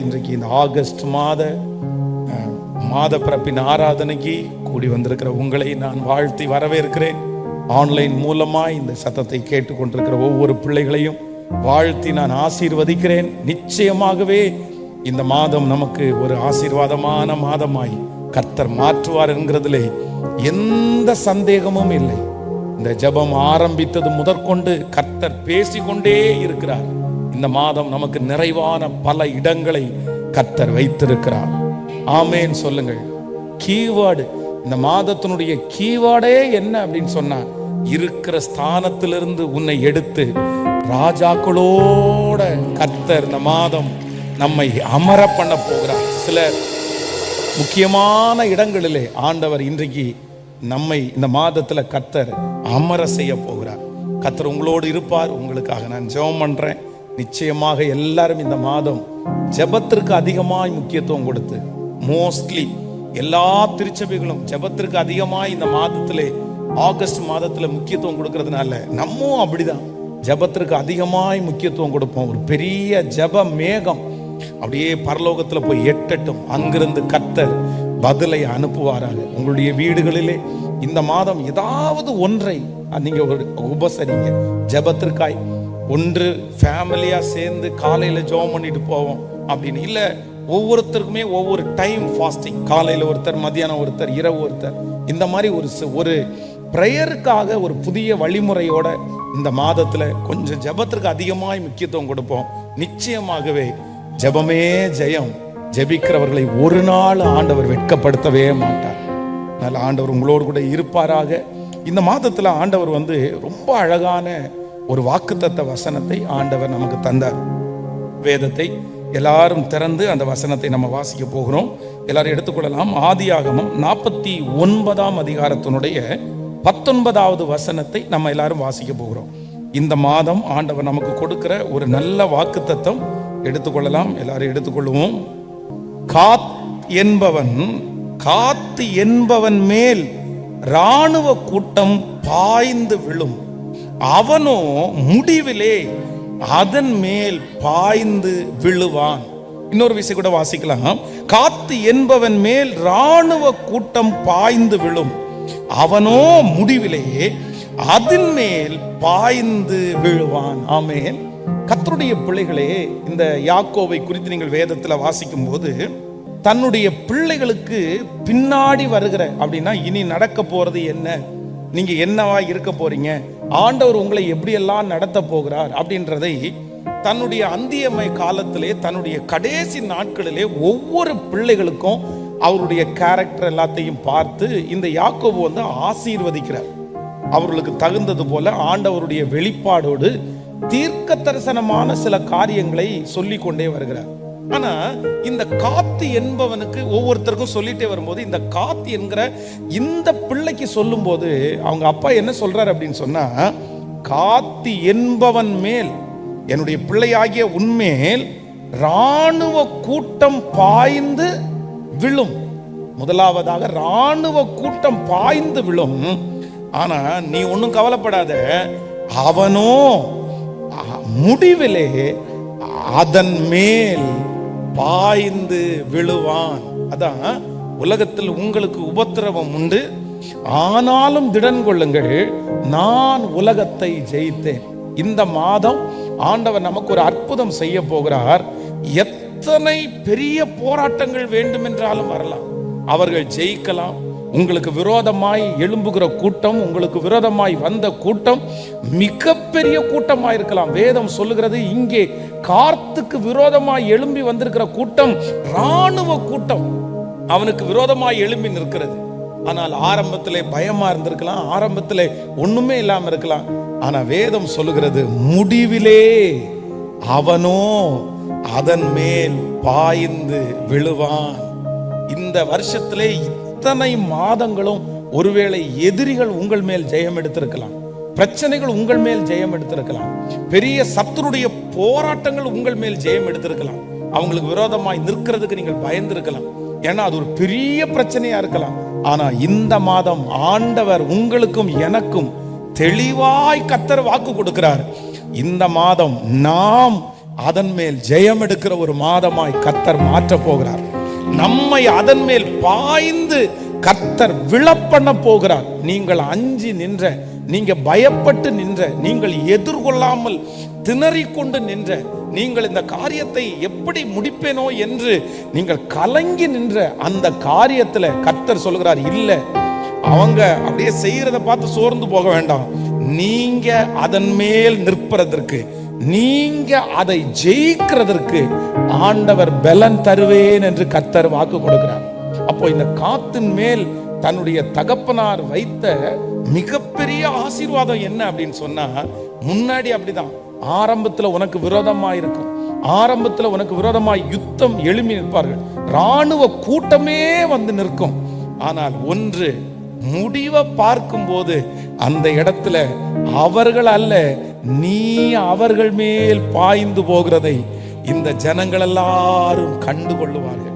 இன்றைக்கு இந்த ஆகஸ்ட் மாத பிறப்பின் ஆராதனைக்கு கூடி வந்திருக்கிற உங்களை நான் வாழ்த்தி வரவேற்கிறேன். ஆன்லைன் மூலமாய் இந்த சத்தத்தை கேட்டுக்கொண்டிருக்கிற ஒவ்வொரு பிள்ளைகளையும் வாழ்த்தி நான் ஆசீர்வதிக்கிறேன். நிச்சயமாகவே இந்த மாதம் நமக்கு ஒரு ஆசீர்வாதமான மாதமாய் கர்த்தர் மாற்றுவார் என்கிறதிலே எந்த சந்தேகமும் இல்லை. இந்த ஜெபம் ஆரம்பித்தது முதற்கொண்டு கர்த்தர் பேசிக்கொண்டே இருக்கிறார். இந்த மாதம் நமக்கு நிறைவான பல இடங்களை கர்த்தர் வைத்திருக்கிறார். ஆமேன் சொல்லுங்கள். கீவேர்டு, இந்த மாதத்தினுடைய கீவேர்டே என்ன அப்படின்னு சொன்னா, இருக்கிற ஸ்தானத்திலிருந்து உன்னை எடுத்து ராஜாக்களோட கர்த்தர் இந்த மாதம் நம்மை அமர பண்ண போகிறார். சில முக்கியமான இடங்களிலே ஆண்டவர் இன்றைக்கு நம்மை இந்த மாதத்துல கர்த்தர் அமர செய்ய போகிறார். கர்த்தர் உங்களோடு இருப்பார். உங்களுக்காக நான் ஜெபம் பண்றேன். நிச்சயமாக எல்லாரும் இந்த மாதம் ஜெபத்திற்கு அதிகமாய் முக்கியத்துவம் கொடுத்து, மோஸ்ட்லி எல்லா திருச்சபைகளும் ஜெபத்திற்கு அதிகமாய் இந்த மாதத்திலே ஆகஸ்ட் மாதத்துல முக்கியத்துவம் கொடுக்கறதுனால நம்மவும் அப்படிதான் ஜெபத்திற்கு அதிகமாய் முக்கியத்துவம் கொடுப்போம். ஒரு பெரிய ஜெப மேகம் அப்படியே பரலோகத்துல போய் எட்டட்டும். அங்கிருந்து கர்த்தர் பதிலை அனுப்புவாராக. உங்களுடைய வீடுகளிலே இந்த மாதம் ஏதாவது ஒன்றை நீங்க உபசரிங்க ஜெபத்திற்காய். ஒன்று ஃபேமிலியா சேர்ந்து காலையில ஜெபம் பண்ணிட்டு போவோம் அப்படின்னு இல்ல, ஒவ்வொருத்தருக்குமே ஒவ்வொரு டைம் ஃபாஸ்டிங், காலையில ஒருத்தர், மத்தியானம் ஒருத்தர், இரவு ஒருத்தர், இந்த மாதிரி ஒரு பிரேயருக்காக ஒரு புதிய வழிமுறையோட இந்த மாதத்துல கொஞ்சம் ஜெபத்திற்கு அதிகமாய் முக்கியத்துவம் கொடுப்போம். நிச்சயமாகவே ஜெபமே ஜெயம். ஜெபிக்கிறவர்களை ஒரு நாள் ஆண்டவர் வெட்கப்படுத்தவே மாட்டார். அதனால ஆண்டவர் உங்களோடு கூட இருப்பாராக. இந்த மாதத்துல ஆண்டவர் ரொம்ப அழகான ஒரு வாக்குத்தத்த வசனத்தை ஆண்டவர் நமக்கு தந்தார். வேதத்தை எல்லாரும் திறந்து அந்த வசனத்தை நம்ம வாசிக்க போகிறோம். எல்லாரும் எடுத்துக்கொள்ளலாம். ஆதியாகமம் 49ஆம் அதிகாரத்தினுடைய 19வது வசனத்தை நம்ம எல்லாரும் வாசிக்க போகிறோம். இந்த மாதம் ஆண்டவர் நமக்கு கொடுக்கிற ஒரு நல்ல வாக்குத்தத்தம். எடுத்துக்கொள்ளலாம். எல்லாரும் எடுத்துக்கொள்வோம். காத்து என்பவன் மேல் இராணுவ கூட்டம் பாய்ந்து விழும், அவனோ முடிவிலே அதன் மேல் பாய்ந்து விழுவான். இன்னொரு விஷயம் கூட வாசிக்கலாம். காத்து என்பவன் மேல் இராணுவ கூட்டம் பாய்ந்து விழும், அவனோ முடிவிலே அதன் மேல் பாய்ந்து விழுவான். ஆமென். கர்த்தருடைய பிள்ளைகளே, இந்த யாக்கோபை குறித்து நீங்கள் வேதத்துல வாசிக்கும் போது தன்னுடைய பிள்ளைகளுக்கு பின்னாடி வருகிற அப்படின்னா இனி நடக்க போறது என்ன, நீங்க என்னவா இருக்க போறீங்க, ஆண்டவர் உங்களை எப்படியெல்லாம் நடத்த போகிறார் அப்படின்றதை தன்னுடைய அந்தியமை காலத்திலே, தன்னுடைய கடைசி நாட்களிலே ஒவ்வொரு பிள்ளைகளுக்கும் அவருடைய கேரக்டர் எல்லாத்தையும் பார்த்து இந்த யாக்கோபு ஆசீர்வதிக்கிறார். அவர்களுக்கு தகுந்தது போல ஆண்டவருடைய வெளிப்பாடோடு தீர்க்க தரிசனமான சில காரியங்களை சொல்லிக் கொண்டே வருகிறார். ஆனா இந்த காத்து என்பவனுக்கு ஒவ்வொருத்தருக்கும் சொல்லிட்டே வரும்போது, இந்த காத்து என்கிற இந்த பிள்ளைக்கு சொல்லும் போது அவங்க அப்பா என்ன சொல்றாரு அப்படின்னு சொன்னா, காத்து என்பவன் மேல், என்னுடைய பிள்ளையாகிய உன்மேல் இராணுவ கூட்டம் பாய்ந்து விழும். முதலாவதாக இராணுவ கூட்டம் பாய்ந்து விழும். ஆனா நீ ஒன்னும் கவலைப்படாத, அவனோ முடிவிலே அதன் மேல் பாய்ந்து விழுவான். அதான் உலகத்தில் உங்களுக்கு உபத்திரவம் உண்டு, ஆனாலும் திடன் கொள்ளுங்கள், நான் உலகத்தை ஜெயித்தேன். இந்த மாதம் ஆண்டவர் நமக்கு ஒரு அற்புதம் செய்ய போகிறார். எத்தனை பெரிய போராட்டங்கள் வேண்டுமென்றாலும் வரலாம், அவர்கள் ஜெயிக்கலாம். உங்களுக்கு விரோதமாய் எழும்புகிற கூட்டம், உங்களுக்கு விரோதமாய் வந்த கூட்டம் மிகப்பெரிய கூட்டமாய் இருக்கலாம். வேதம் சொல்லுகிறது, இங்கே காத்துக்கு விரோதமாய் எழும்பி வந்திருக்கிற கூட்டம் இராணுவ கூட்டம் அவனுக்கு விரோதமாய் எழும்பி நிற்கிறது. ஆனால் ஆரம்பத்திலே பயமா இருந்திருக்கலாம், ஆரம்பத்திலே ஒண்ணுமே இல்லாம இருக்கலாம். ஆனா வேதம் சொல்லுகிறது, முடிவிலே அவனோ அதன் மேல் பாய்ந்து விழுவான். இந்த வருஷத்திலே இத்தனை மாதங்களும் ஒருவேளை எதிரிகள் உங்கள் மேல் ஜெயம் எடுத்திருக்கலாம், பிரச்சனைகள் உங்கள் மேல் ஜெயம் எடுத்திருக்கலாம், பெரிய சத்துருடைய போராட்டங்கள் உங்கள் மேல் ஜெயம் எடுத்திருக்கலாம். அவங்களுக்கு விரோதமாய் நிற்கிறதுக்கு நீங்கள் பயந்திருக்கலாம், ஏன்னா அது ஒரு பெரிய பிரச்சனையா இருக்கலாம். ஆனா இந்த மாதம் ஆண்டவர் உங்களுக்கும் எனக்கும் தெளிவாய் கர்த்தர் வாக்கு கொடுக்கிறார். இந்த மாதம் நாம் அதன் மேல் ஜெயம் எடுக்கிற ஒரு மாதமாய் கர்த்தர் மாற்ற போகிறார். நம்மை அதன் மேல் பாய்ந்து கர்த்தர் விழப்பண்ண போகிறார். நீங்கள் அஞ்சி நின்ற, நீங்க பயப்பட்டு நின்ற, நீங்கள் எதிர்கொள்ளாமல் திணறிக்கொண்டு நின்ற, நீங்கள் இந்த காரியத்தை எப்படி முடிப்பேனோ என்று நீங்கள் கலங்கி நின்ற அந்த காரியத்துல கர்த்தர் சொல்கிறார், இல்ல, அவங்க அப்படியே செய்யறத பார்த்து சோர்ந்து போக வேண்டாம். நீங்க அதன் மேல் நிற்பதற்கு, நீங்க அதை ஜெயிக்கிறதற்கு ஆண்டவர் பலன் தருவேன் என்று கர்த்தர் வாக்கு கொடுக்கிறார். அப்போ இந்த காத்தின் மேல் தன்னுடைய தகப்பனார் வைத்த மிகப்பெரிய ஆசீர்வாதம் என்ன அப்படின்னு சொன்னா, முன்னாடி அப்படிதான் ஆரம்பத்துல உனக்கு விரோதமா இருக்கும், ஆரம்பத்துல உனக்கு விரோதமாய் யுத்தம் எழுப்பி நிற்பார்கள், இராணுவ கூட்டமே வந்து நிற்கும். ஆனால் ஒன்று, முடிவை பார்க்கும்போது அந்த இடத்துல அவர்கள் அல்ல, நீ அவர்கள் மேல் பாய்ந்து போகிறதை இந்த ஜனங்கள் எல்லாரும் கண்டு கொள்ளுவார்கள்.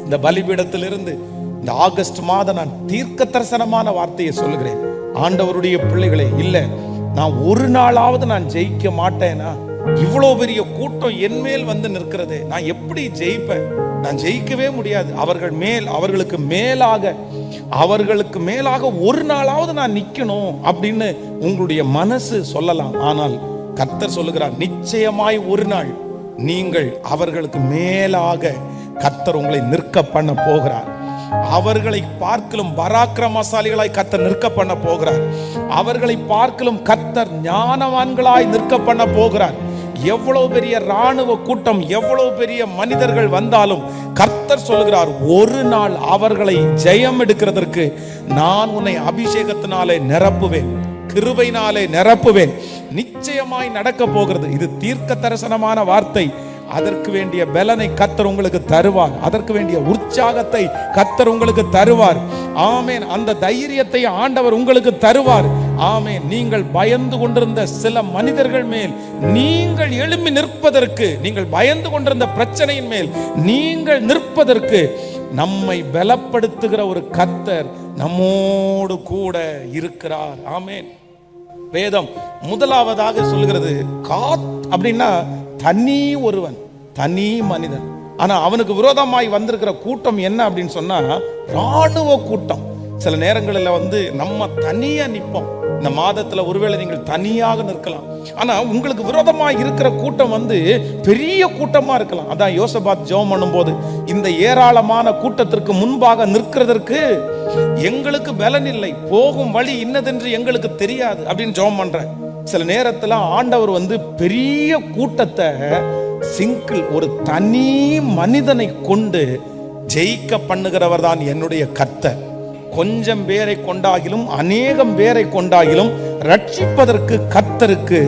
இந்த பலிபீடத்திலிருந்து இந்த ஆகஸ்ட் மாதம் நான் தீர்க்க தரிசனமான வார்த்தையை சொல்லுகிறேன். ஆண்டவருடைய பிள்ளைகளே, இல்ல, நான் ஒரு நாளாவது நான் ஜெயிக்க மாட்டேனா? இவ்வளவு பெரிய கூட்டம் என் மேல் வந்து நிற்கிறது, நான் எப்படி ஜெயிப்பேன்? நான் ஜெயிக்கவே முடியாது. அவர்கள் மேல், அவர்களுக்கு மேலாக ஒரு நாளாவது நான் நிக்கணும் அப்படின்னு உங்களுடைய மனசு சொல்லலாம். ஆனால் கர்த்தர் சொல்லுகிறார், நிச்சயமாய் ஒரு நாள் நீங்கள் அவர்களுக்கு மேலாக கர்த்தர் உங்களை நிற்க பண்ண போகிறார். அவர்களை பார்க்கலும் பராக்கிரமசாலிகளாய் கர்த்தர் நிற்க பண்ண போகிறார். அவர்களை பார்க்கலும் கர்த்தர் ஞானவான்களாய் நிற்க பண்ண போகிறார். எவ்வளவு பெரிய இராணுவ கூட்டம், எவ்வளவு பெரிய மனிதர்கள் வந்தாலும் கர்த்தர் சொல்கிறார், ஒரு நாள் அவர்களை ஜெயம் எடுக்கிறதற்கு நான் உன்னை அபிஷேகத்தினாலே நிரப்புவேன், கிருபையினாலே நிரப்புவேன். நிச்சயமாய் நடக்க போகிறது. இது தீர்க்க தரிசனமான வார்த்தை. அதற்கு வேண்டிய பலனை கர்த்தர் உங்களுக்கு தருவார். அதற்கு வேண்டிய உற்சாகத்தை கர்த்தர் உங்களுக்கு தருவார். ஆமேன். அந்த தைரியத்தை ஆண்டவர் உங்களுக்கு தருவார். ஆமேன். நீங்கள் பயந்து கொண்டிருந்த சில மனிதர்கள் மேல் நீங்கள் எழும்பி நிற்பதற்கு, நீங்கள் பயந்து கொண்டிருந்த பிரச்சனையின் மேல் நீங்கள் நிற்பதற்கு நம்மை பலப்படுத்துகிற ஒரு கர்த்தர் நம்மோடு கூட இருக்கிறார். ஆமேன். வேதம் முதலாவதாக சொல்லுகிறது, காத் அப்படின்னா தனி ஒருவன், தனி மனிதன். ஆனா அவனுக்கு விரோதமாய் வந்திருக்கிற கூட்டம் என்ன அப்படின்னு சொன்னா, ராணுவ கூட்டம். சில நேரங்களில் வந்து நம்ம தனியா நிற்போம். இந்த மாதத்துல ஒருவேளை நீங்கள் தனியாக நிற்கலாம், ஆனா உங்களுக்கு விரோதமாய் இருக்கிற கூட்டம் வந்து பெரிய கூட்டமா இருக்கலாம். அதான் யோசபாத் ஜெபம் பண்ணும்போது, இந்த ஏராளமான கூட்டத்திற்கு முன்பாக நிற்கிறதற்கு எங்களுக்கு பலன் இல்லை, போகும் வழி இன்னதென்று எங்களுக்கு தெரியாது அப்படின்னு ஜெபம் பண்ற. சில நேரத்துல ஆண்டவர் வந்து பெரிய கூட்டத்தை சிங்கிள் ஒரு தனி மனிதனை கொண்டு ஜெயிக்க பண்ணுகிறவர் தான் என்னுடைய கர்த்தர். கொஞ்சம் பேரை கொண்டாகிலும் அநேகம் பேரை கொண்டாகிலும் ரட்சிப்பதற்கு கர்த்தருக்கு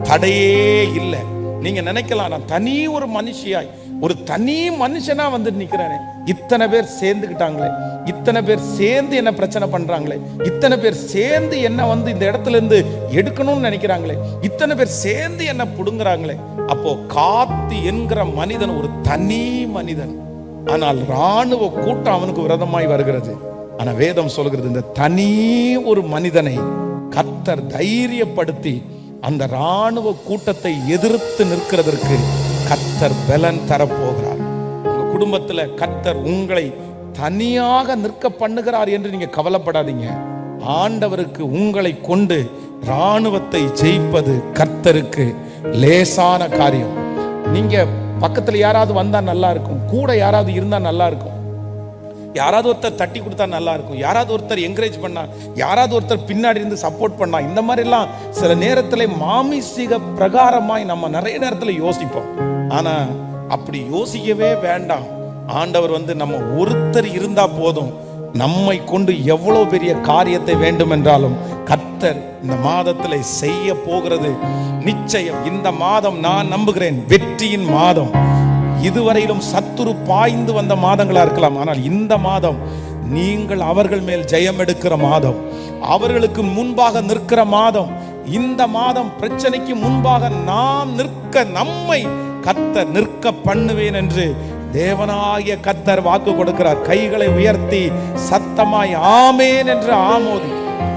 தடையே இல்லை. நீங்க நினைக்கலாம், நான் தனி ஒரு மனுஷியாய், ஒரு தனி மனுஷனா வந்து நிக்கிறேன், இத்தனை பேர் சேர்ந்துக்கிட்டாங்களே, இத்தனை பேர் சேர்ந்து என்ன பிரச்சனை பண்றாங்களே, இத்தனை பேர் சேர்ந்து என்ன வந்து இந்த இடத்துல இருந்து எடுக்கணும்னு நினைக்கிறாங்களே, இத்தனை பேர் சேர்ந்து என்ன புடுங்குறாங்களே. அப்போ காத்து என்கிற மனிதன் ஒரு தனி மனிதன். ஆனால் இராணுவ கூட்டம் அவனுக்கு விரோதமாய் வருகிறது. ஆனா வேதம் சொல்கிறது, இந்த தனி ஒரு மனிதனை கர்த்தர் தைரியப்படுத்தி அந்த இராணுவ கூட்டத்தை எதிர்த்து நிற்கிறதற்கு கர்த்தர் பலன் தரப்போகிறார். உங்க குடும்பத்துல கர்த்தர் உங்களை தனியாக நிற்க பண்ணுகிறார் என்று நீங்க கவலைப்படாதீங்க. ஆண்டவருக்கு உங்களை கொண்டு இராணுவத்தை ஜெயிப்பது கர்த்தருக்கு லேசான காரியம். நீங்க பக்கத்துல யாராவது வந்தா நல்லா இருக்கும், கூட யாராவது இருந்தா நல்லா இருக்கும், யாராவது ஒருத்தர் தட்டி கொடுத்தா நல்லா இருக்கும், யாராவது ஒருத்தர் என்கரேஜ் பண்ணா, யாராவது ஒருத்தர் பின்னாடி இருந்து சப்போர்ட் பண்ணா, இந்த மாதிரி எல்லாம் சில நேரத்துல மாமிசீக பிரகாரமாய் நம்ம நிறைய நேரத்துல யோசிப்போம். ஆனா அப்படி யோசிக்கவே வேண்டாம். ஆண்டவர் வந்து நம்ம ஒருத்தர் இருந்தா போதும், நம்மை கொண்டு எவ்வளவு பெரிய காரியத்தை வேண்டும் என்றாலும் கர்த்தர் இந்த மாதத்துல செய்ய போகிறது நிச்சயம். இந்த மாதம் நான் நம்புகிறேன் வெற்றியின் மாதம். இதுவரையிலும் சத்துரு பாய்ந்து வந்த மாதங்களா இருக்கலாம், ஆனால் இந்த மாதம் நீங்கள் அவர்கள் மேல் ஜெயம் எடுக்கிற மாதம், அவர்களுக்கு முன்பாக நிற்கிற மாதம். இந்த மாதம் பிரச்சனைக்கு முன்பாக நாம் நிற்க, நம்மை கர்த்தர் நிற்க பண்ணுவேன் என்று தேவனாகிய கர்த்தர் வாக்கு கொடுக்கிறார். கைகளை உயர்த்தி சத்தமாய் ஆமேன் என்று ஆமோதி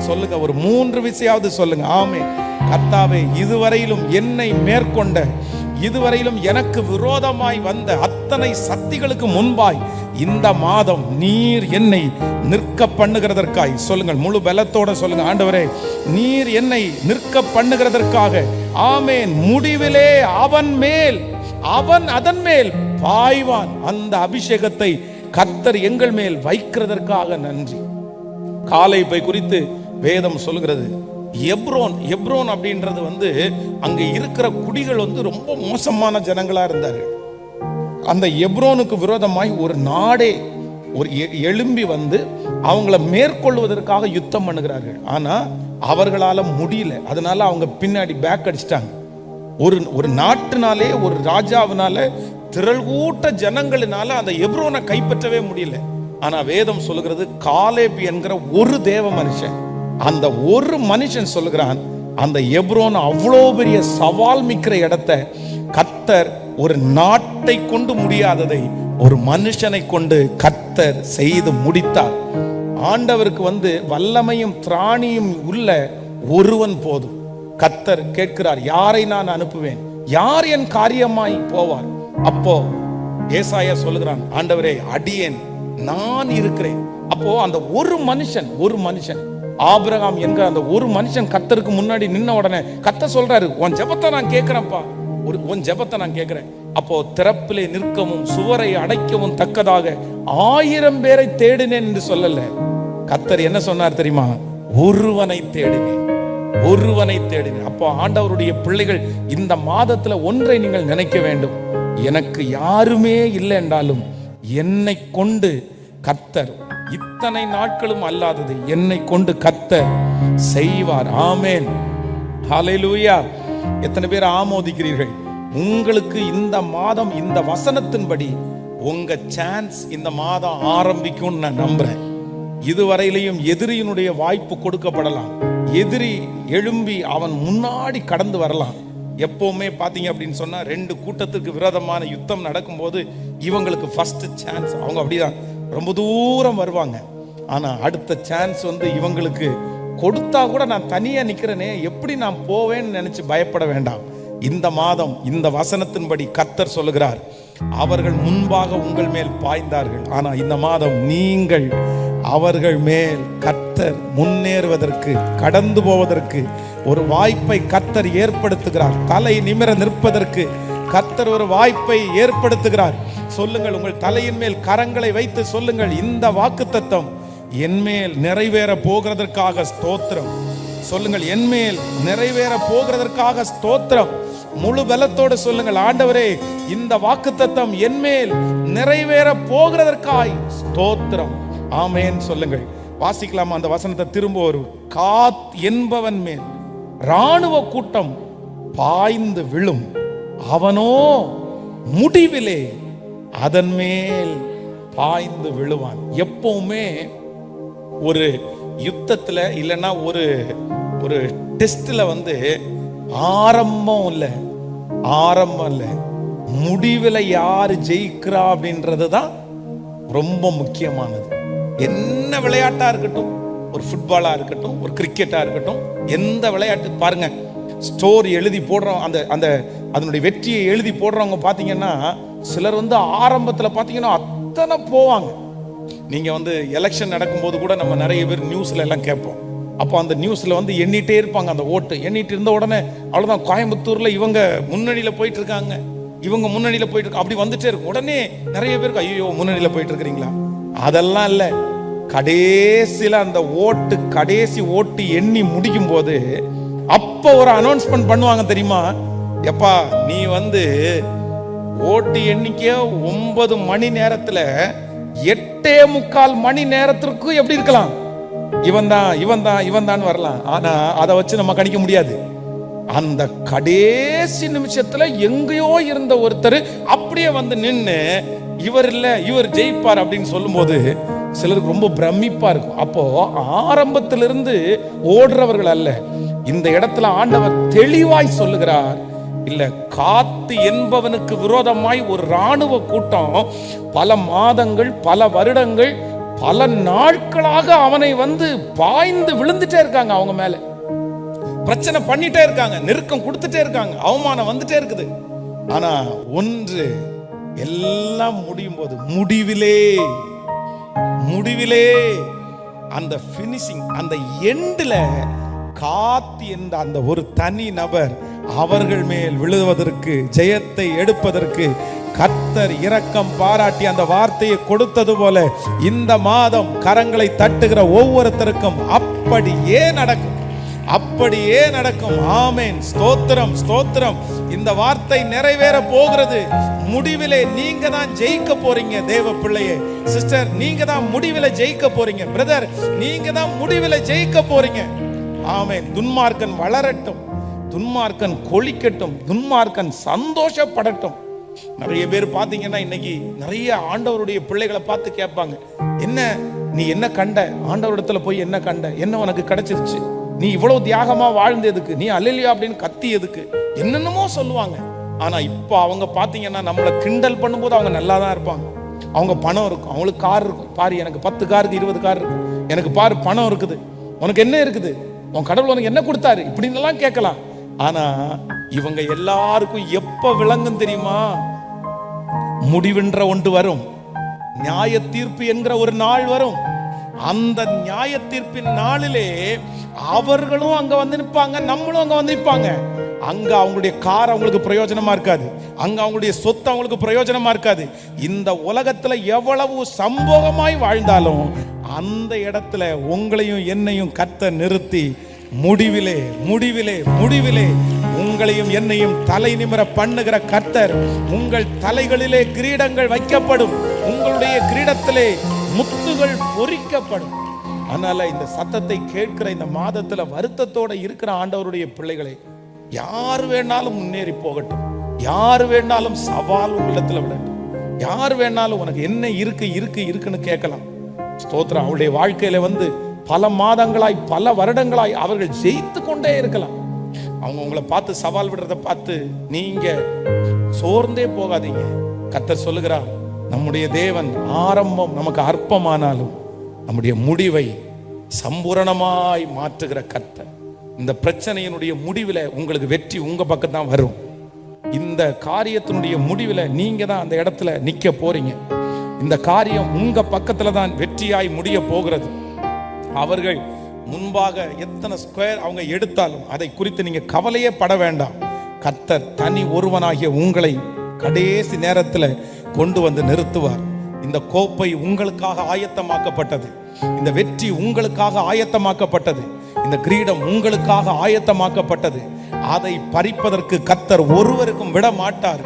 சொல்லுங்க. ஒரு 3 விஷயாவது சொல்லுங்க. ஆமேன். கர்த்தாவே, இதுவரையிலும் என்னை மேற்கொண்ட இதுவரையிலும் எனக்கு விரோதமாய் வந்த அத்தனை சக்திகளுக்கு முன்பாய் இந்த மாதம் நீர் என்னை நிற்க பண்ணுகிறதற்காய் சொல்லுங்கள், முழு பலத்தோட சொல்லுங்க, ஆண்டவரே நீர் என்னை நிற்க பண்ணுகிறதற்காக ஆமேன். முடிவிலே அவன் அதன் மேல் பாய்வான். அந்த அபிஷேகத்தை கர்த்தர் எங்கள் மேல் வைக்கிறதற்காக நன்றி. காலேபை குறித்து வேதம் சொல்லுகிறது, எப்ரோன் அப்படின்றது அங்க இருக்கிற குடிகள் ரொம்ப மோசமான ஜனங்களா இருந்தார்கள். அந்த எப்ரோனுக்கு விரோதமாய் ஒரு நாடே எழும்பி அவங்கள மேற்கொள்வதற்காக யுத்தம் பண்ணுகிறார்கள். ஆனா அவர்களால முடியல. அதனால அவங்க பின்னாடி பேக் அடிச்சிட்டாங்க. ஒரு நாட்டுனாலே, ஒரு ராஜாவினால, திரள் கூட்ட ஜனங்களினால அந்த எப்ரோனை கைப்பற்றவே முடியல. ஆனா வேதம் சொல்லுகிறது, காலேப் என்கிற ஒரு தேவ மனுஷன், அந்த ஒரு மனுஷன் சொல்லுகிறான், அந்த எப்ரோன் அவ்வளோ பெரிய சவால் மிக்கிற இடத்தை கர்த்தர் ஒரு நாட்டை கொண்டு முடியாததை ஒரு மனுஷனை கொண்டு கர்த்தர் செய்து முடித்தார். ஆண்டவருக்கு வல்லமையும் திராணியும் உள்ள ஒருவன் போதும். கர்த்தர் கேட்கிறார், யாரை நான் அனுப்புவேன், யார் என் காரியமாய் போவார்? அப்போ ஏசாயா சொல்லுகிறான், ஆண்டவரே அடியேன் நான் இருக்கிறேன். அப்போ அந்த ஒரு மனுஷன் ஆபிரகாம் என்கிற அந்த ஒரு மனுஷன் கர்த்தருக்கு முன்னாடி நின்ன உடனே கர்த்தர் சொல்றாரு, உன் ஜெபத்தை நான் கேட்கிறேன்ப்பா, உன் ஜெபத்தை நான் கேட்கிறேன். அப்போ திறப்பிலே நிற்கவும் சுவரை அடைக்கவும் தக்கதாக 1000 பேரை தேடினேன் என்று சொல்லல. கர்த்தர் என்ன சொன்னார் தெரியுமா? ஒருவனை தேடினேன். அப்போ ஆண்டவருடைய பிள்ளைகள் இந்த மாதத்துல ஒன்றை நீங்கள் நினைக்க வேண்டும், எனக்கு யாருமே இல்லை என்றாலும் என்னை கொண்டு கர்த்தர், இத்தனை நாட்களும் அல்லாதது என்னை கொண்டு கர்த்தர் செய்வார். ஆமென், ஹல்லேலூயா. எத்தனை பேர் ஆமோதிக்கிறீர்கள்? உங்களுக்கு இந்த மாதம் இந்த வசனத்தின்படி உங்க சான்ஸ் இந்த மாதம் ஆரம்பிக்கும் நான் நம்புறேன். இதுவரையிலையும் எதிரியினுடைய வாய்ப்பு கொடுக்கப்படலாம். எதிரி எழும்பி அவன் முன்னாடி கடந்து வரலாம். எப்பவுமே பாத்தீங்க அப்படின்னு சொன்னா 2 கூட்டத்துக்கு விரோதமான யுத்தம் நடக்கும்போது இவங்களுக்கு ஃபர்ஸ்ட் சான்ஸ், அவங்க அப்படிதான் ரொம்ப தூரம் வருவாங்க. ஆனா அடுத்த சான்ஸ் இவங்களுக்கு கொடுத்தா கூட நான் தனியா நிக்கிறேனே, எப்படி நான் போவேன்னு நினைச்சு பயப்பட வேண்டாம். இந்த மாதம் இந்த வசனத்தின்படி கர்த்தர் சொல்லுகிறார், அவர்கள் முன்பாக உங்கள் மேல் பாய்ந்தார்கள். ஆனா இந்த மாதம் நீங்கள் அவர்கள் மேல் கர்த்தர் முன்னேறுவதற்கு, கடந்து போவதற்கு ஒரு வாய்ப்பை கர்த்தர் ஏற்படுத்துகிறார். தலை நிமிர நிற்பதற்கு கர்த்தர் ஒரு வாய்ப்பை ஏற்படுத்துகிறார். சொல்லுங்கள், உங்கள் தலையின் மேல் கரங்களை வைத்து சொல்லுங்கள், இந்த வாக்குத்தத்தம் என்மேல் நிறைவேற போகிறதற்காக ஸ்தோத்திரம். சொல்லுங்கள், என்மேல் நிறைவேற போகிறதற்காக ஸ்தோத்திரம். முழு பலத்தோடு சொல்லுங்கள், ஆண்டவரே இந்த வாக்குத்தத்தம் என்மேல் நிறைவேற போகிறதற்காய் ஸ்தோத்திரம். ஆமென் சொல்லுங்கள். வாசிக்கலாம் அந்த வசனத்தை திரும்ப. ஒரு காத் என்பவன் மேல் ராணுவ கூட்டம் பாய்ந்து விழும், அவனோ முடிவிலே அதன் மேல் பாய்ந்து விழுவான். எப்பவுமே ஒரு யுத்தத்துல இல்லைன்னா ஒரு டெஸ்ட்ல ஆரம்பம் இல்லை, முடிவில் யாரு ஜெயிக்கிறா அப்படின்றது தான் ரொம்ப முக்கியமானது. என்ன விளையாட்டா இருக்கட்டும், ஒரு ஃபுட்பாலா இருக்கட்டும், ஒரு கிரிக்கெட்டா இருக்கட்டும், எந்த விளையாட்டு பாருங்க, ஸ்டோரி எழுதி போடுறோம், அந்த அதனுடைய வெற்றியை எழுதி போடுறவங்க பாத்தீங்கன்னா சிலர் ஆரம்பத்தில் பாத்தீங்கன்னா அத்தனை போவாங்க. நீங்க எலெக்ஷன் நடக்கும்போது கூட நம்ம நிறைய பேர் நியூஸ்ல எல்லாம் கேட்போம். அப்போ அந்த நியூஸ்ல எண்ணிட்டே இருப்பாங்க, அந்த ஓட்டு எண்ணிட்டு இருந்த உடனே அவ்வளவுதான், கோயம்புத்தூர்ல இவங்க முன்னணியில போயிட்டு இருக்காங்க, இவங்க முன்னணியில போயிட்டு இருக்காங்க, அப்படி வந்துட்டே இருக்கும். உடனே நிறைய பேருக்கு ஐயோ முன்னணியில போயிட்டு இருக்கிறீங்களா? அதெல்லாம் இல்ல, கடைசியில அந்த கடைசி ஓட்டு எண்ணி முடிக்கும் போது அப்ப ஒரு அனௌன்ஸ்மெண்ட் பண்ணுவாங்க தெரியுமா? எப்பா நீ ஓட்டு எண்ணிக்கை 9 மணி நேரத்துல 8:45 மணி நேரத்திற்கு எப்படி இருக்கலாம், இவன் தான் வரலாம். ஆனா அதை வச்சு நம்ம கணிக்க முடியாது. அந்த கடைசி நிமிஷத்துல எங்கேயோ இருந்த ஒருத்தர் அப்படியே நின்னு இவர் இல்ல இவர் ஜெயிப்பார் அப்படின்னு சொல்லும் போது சிலருக்கு ரொம்ப பிரமிப்பா இருக்கும். அப்போ ஆரம்பத்திலிருந்து ஓடுறவர்கள் அல்ல, இந்த இடத்துல ஆண்டவர் தெளிவாய் சொல்லுகிறார், இல்ல காத்து என்பவனுக்கு விரோதமாய் ஒரு ராணுவ கூட்டம் பல மாதங்கள், பல வருடங்கள், பல நாட்களாக அவனை பாய்ந்து விழுந்துட்டே இருக்காங்க. அவங்க மேல பிரச்சனை பண்ணிட்டே இருக்காங்க, நெருக்கம் கொடுத்துட்டே இருக்காங்க, அவமானம் வந்துட்டே இருக்குது. ஆனா ஒன்று, எல்லாம் முடியும் போது முடிவிலே அந்த பினிஷிங், அந்த எண்டுல காத்து என்ற அந்த ஒரு தனி நபர் அவர்கள் மேல் விழுவதற்கு, ஜெயத்தை எடுப்பதற்கு கர்த்தர் இரக்கம் பாராட்டி அந்த வார்த்தையை கொடுத்தது போல இந்த மாதம் கரங்களை தட்டுகிற ஒவ்வொருத்தருக்கும் அப்படியே நடக்கும். ஆமென். ஸ்தோத்திரம், ஸ்தோத்திரம். இந்த வார்த்தை நிறைவேற போகிறது. முடிவிலே நீங்க தான் ஜெயிக்க போறீங்க. தேவ பிள்ளையே, சிஸ்டர், நீங்க தான் முடிவிலே ஜெயிக்க போறீங்க. பிரதர், நீங்க தான் முடிவிலே ஜெயிக்க போறீங்க. ஆமென். துன்மார்க்கன் வளரட்டும், துன்மார்க்கன் கொளிக்கட்டும், துன்மார்க்கன் சந்தோஷப்படட்டும். நிறைய பேர் பாத்தீங்கன்னா இன்னைக்கு நிறைய ஆண்டவருடைய பிள்ளைகளை பார்த்து கேட்பாங்க, என்ன நீ என்ன கண்ட, ஆண்டவரிடத்துல போய் என்ன கண்ட, என்ன உனக்கு கிடைச்சிருச்சு, நீ இவ்வளவு தியாகமா வாழ்ந்ததுக்கு, நீ அல்லேலூயா அப்படின்னு கத்தியதுக்கு, என்னென்னமோ சொல்லுவாங்க. ஆனா இப்ப அவங்க பாத்தீங்கன்னா நம்மளை கிண்டல் பண்ணும்போது அவங்க நல்லா தான் இருப்பாங்க. அவங்க பணம் இருக்கும், அவங்களுக்கு கார் இருக்கும். பாரு, எனக்கு 10 காருக்கு 20 கார் இருக்கு, எனக்கு பாரு பணம் இருக்குது, உனக்கு என்ன இருக்குது, உன் கடவுள் உனக்கு என்ன கொடுத்தாரு, இப்படின்னு எல்லாம் கேட்கலாம். ஆனா இவங்க எல்லாருக்கும் எப்ப விளங்கும் தெரியுமா? முடிவென்ற ஒன்று வரும், நியாய தீர்ப்பு என்கிற ஒரு நாள் வரும். அந்த நியாய தீர்ப்பின் நாளிலே அவர்களும் அங்க வந்து நிற்பாங்க, நம்மளும் அங்க வந்து நிற்பாங்க. அங்க அவங்களுடைய கார் அவங்களுக்கு பிரயோஜனமா இருக்காது, அங்க அவங்களுடைய சொத்து அவங்களுக்கு பிரயோஜனமா இருக்காது. இந்த உலகத்துல எவ்வளவு சம்போகமாய் வாழ்ந்தாலும் அந்த இடத்துல உங்களையும் என்னையும் கர்த்தர் நிறுத்தி முடிவிலே உங்களையும் என்னையும் தலை நிமிர பண்ணுகிற கர்த்தர், உங்கள் தலைகளிலே கிரீடங்கள் வைக்கப்படும், உங்களுடைய கிரீடத்திலே முத்துகள் பொறிக்கப்படும். அதனால இந்த சத்தத்தை கேட்கிற இந்த மாதத்துல வருத்தத்தோட இருக்கிற ஆண்டவருடைய பிள்ளைகளை, யார் வேணாலும் முன்னேறி போகட்டும், யார் வேணாலும் சவால் உள்ளத்துல விடட்டும், யார் வேணாலும் உனக்கு என்ன இருக்குன்னு கேட்கலாம். ஸ்தோத்திரம். அவருடைய வாழ்க்கையில வந்து பல மாதங்களாய் பல வருடங்களாய் அவர்கள் ஜெயித்து கொண்டே இருக்கலாம். அவங்க உங்களை பார்த்து சவால் விடுறதை பார்த்து நீங்க சோர்ந்தே போகாதீங்க. கர்த்தர் சொல்லுகிறார், நம்முடைய தேவன் ஆரம்பம் நமக்கு அற்பமானாலும் நம்முடைய முடிவை சம்பூரணமாய் மாற்றுகிற கர்த்தர். இந்த பிரச்சனையினுடைய முடிவில் உங்களுக்கு வெற்றி உங்க பக்கம் தான் வரும். இந்த காரியத்தினுடைய முடிவில் நீங்க தான் அந்த இடத்துல நிக்க போறீங்க. இந்த காரியம் உங்க பக்கத்துல தான் வெற்றியாய் முடிய போகிறது. அவர்கள் முன்பாக எத்தனை ஸ்கொயர் அவங்க எடுத்தாலும் அதை குறித்து நீங்க கவலையே பட வேண்டாம். கர்த்தர் தனி ஒருவனாகிய உங்களை கடைசி நேரத்தில் கொண்டு வந்து நிறுத்துவார். இந்த கோப்பை உங்களுக்காக ஆயத்தமாக்கப்பட்டது, இந்த வெற்றி உங்களுக்காக ஆயத்தமாக்கப்பட்டது, இந்த கிரீடம் உங்களுக்காக ஆயத்தமாக்கப்பட்டது. அதை பறிப்பதற்கு கர்த்தர் ஒருவருக்கும் விட மாட்டார்.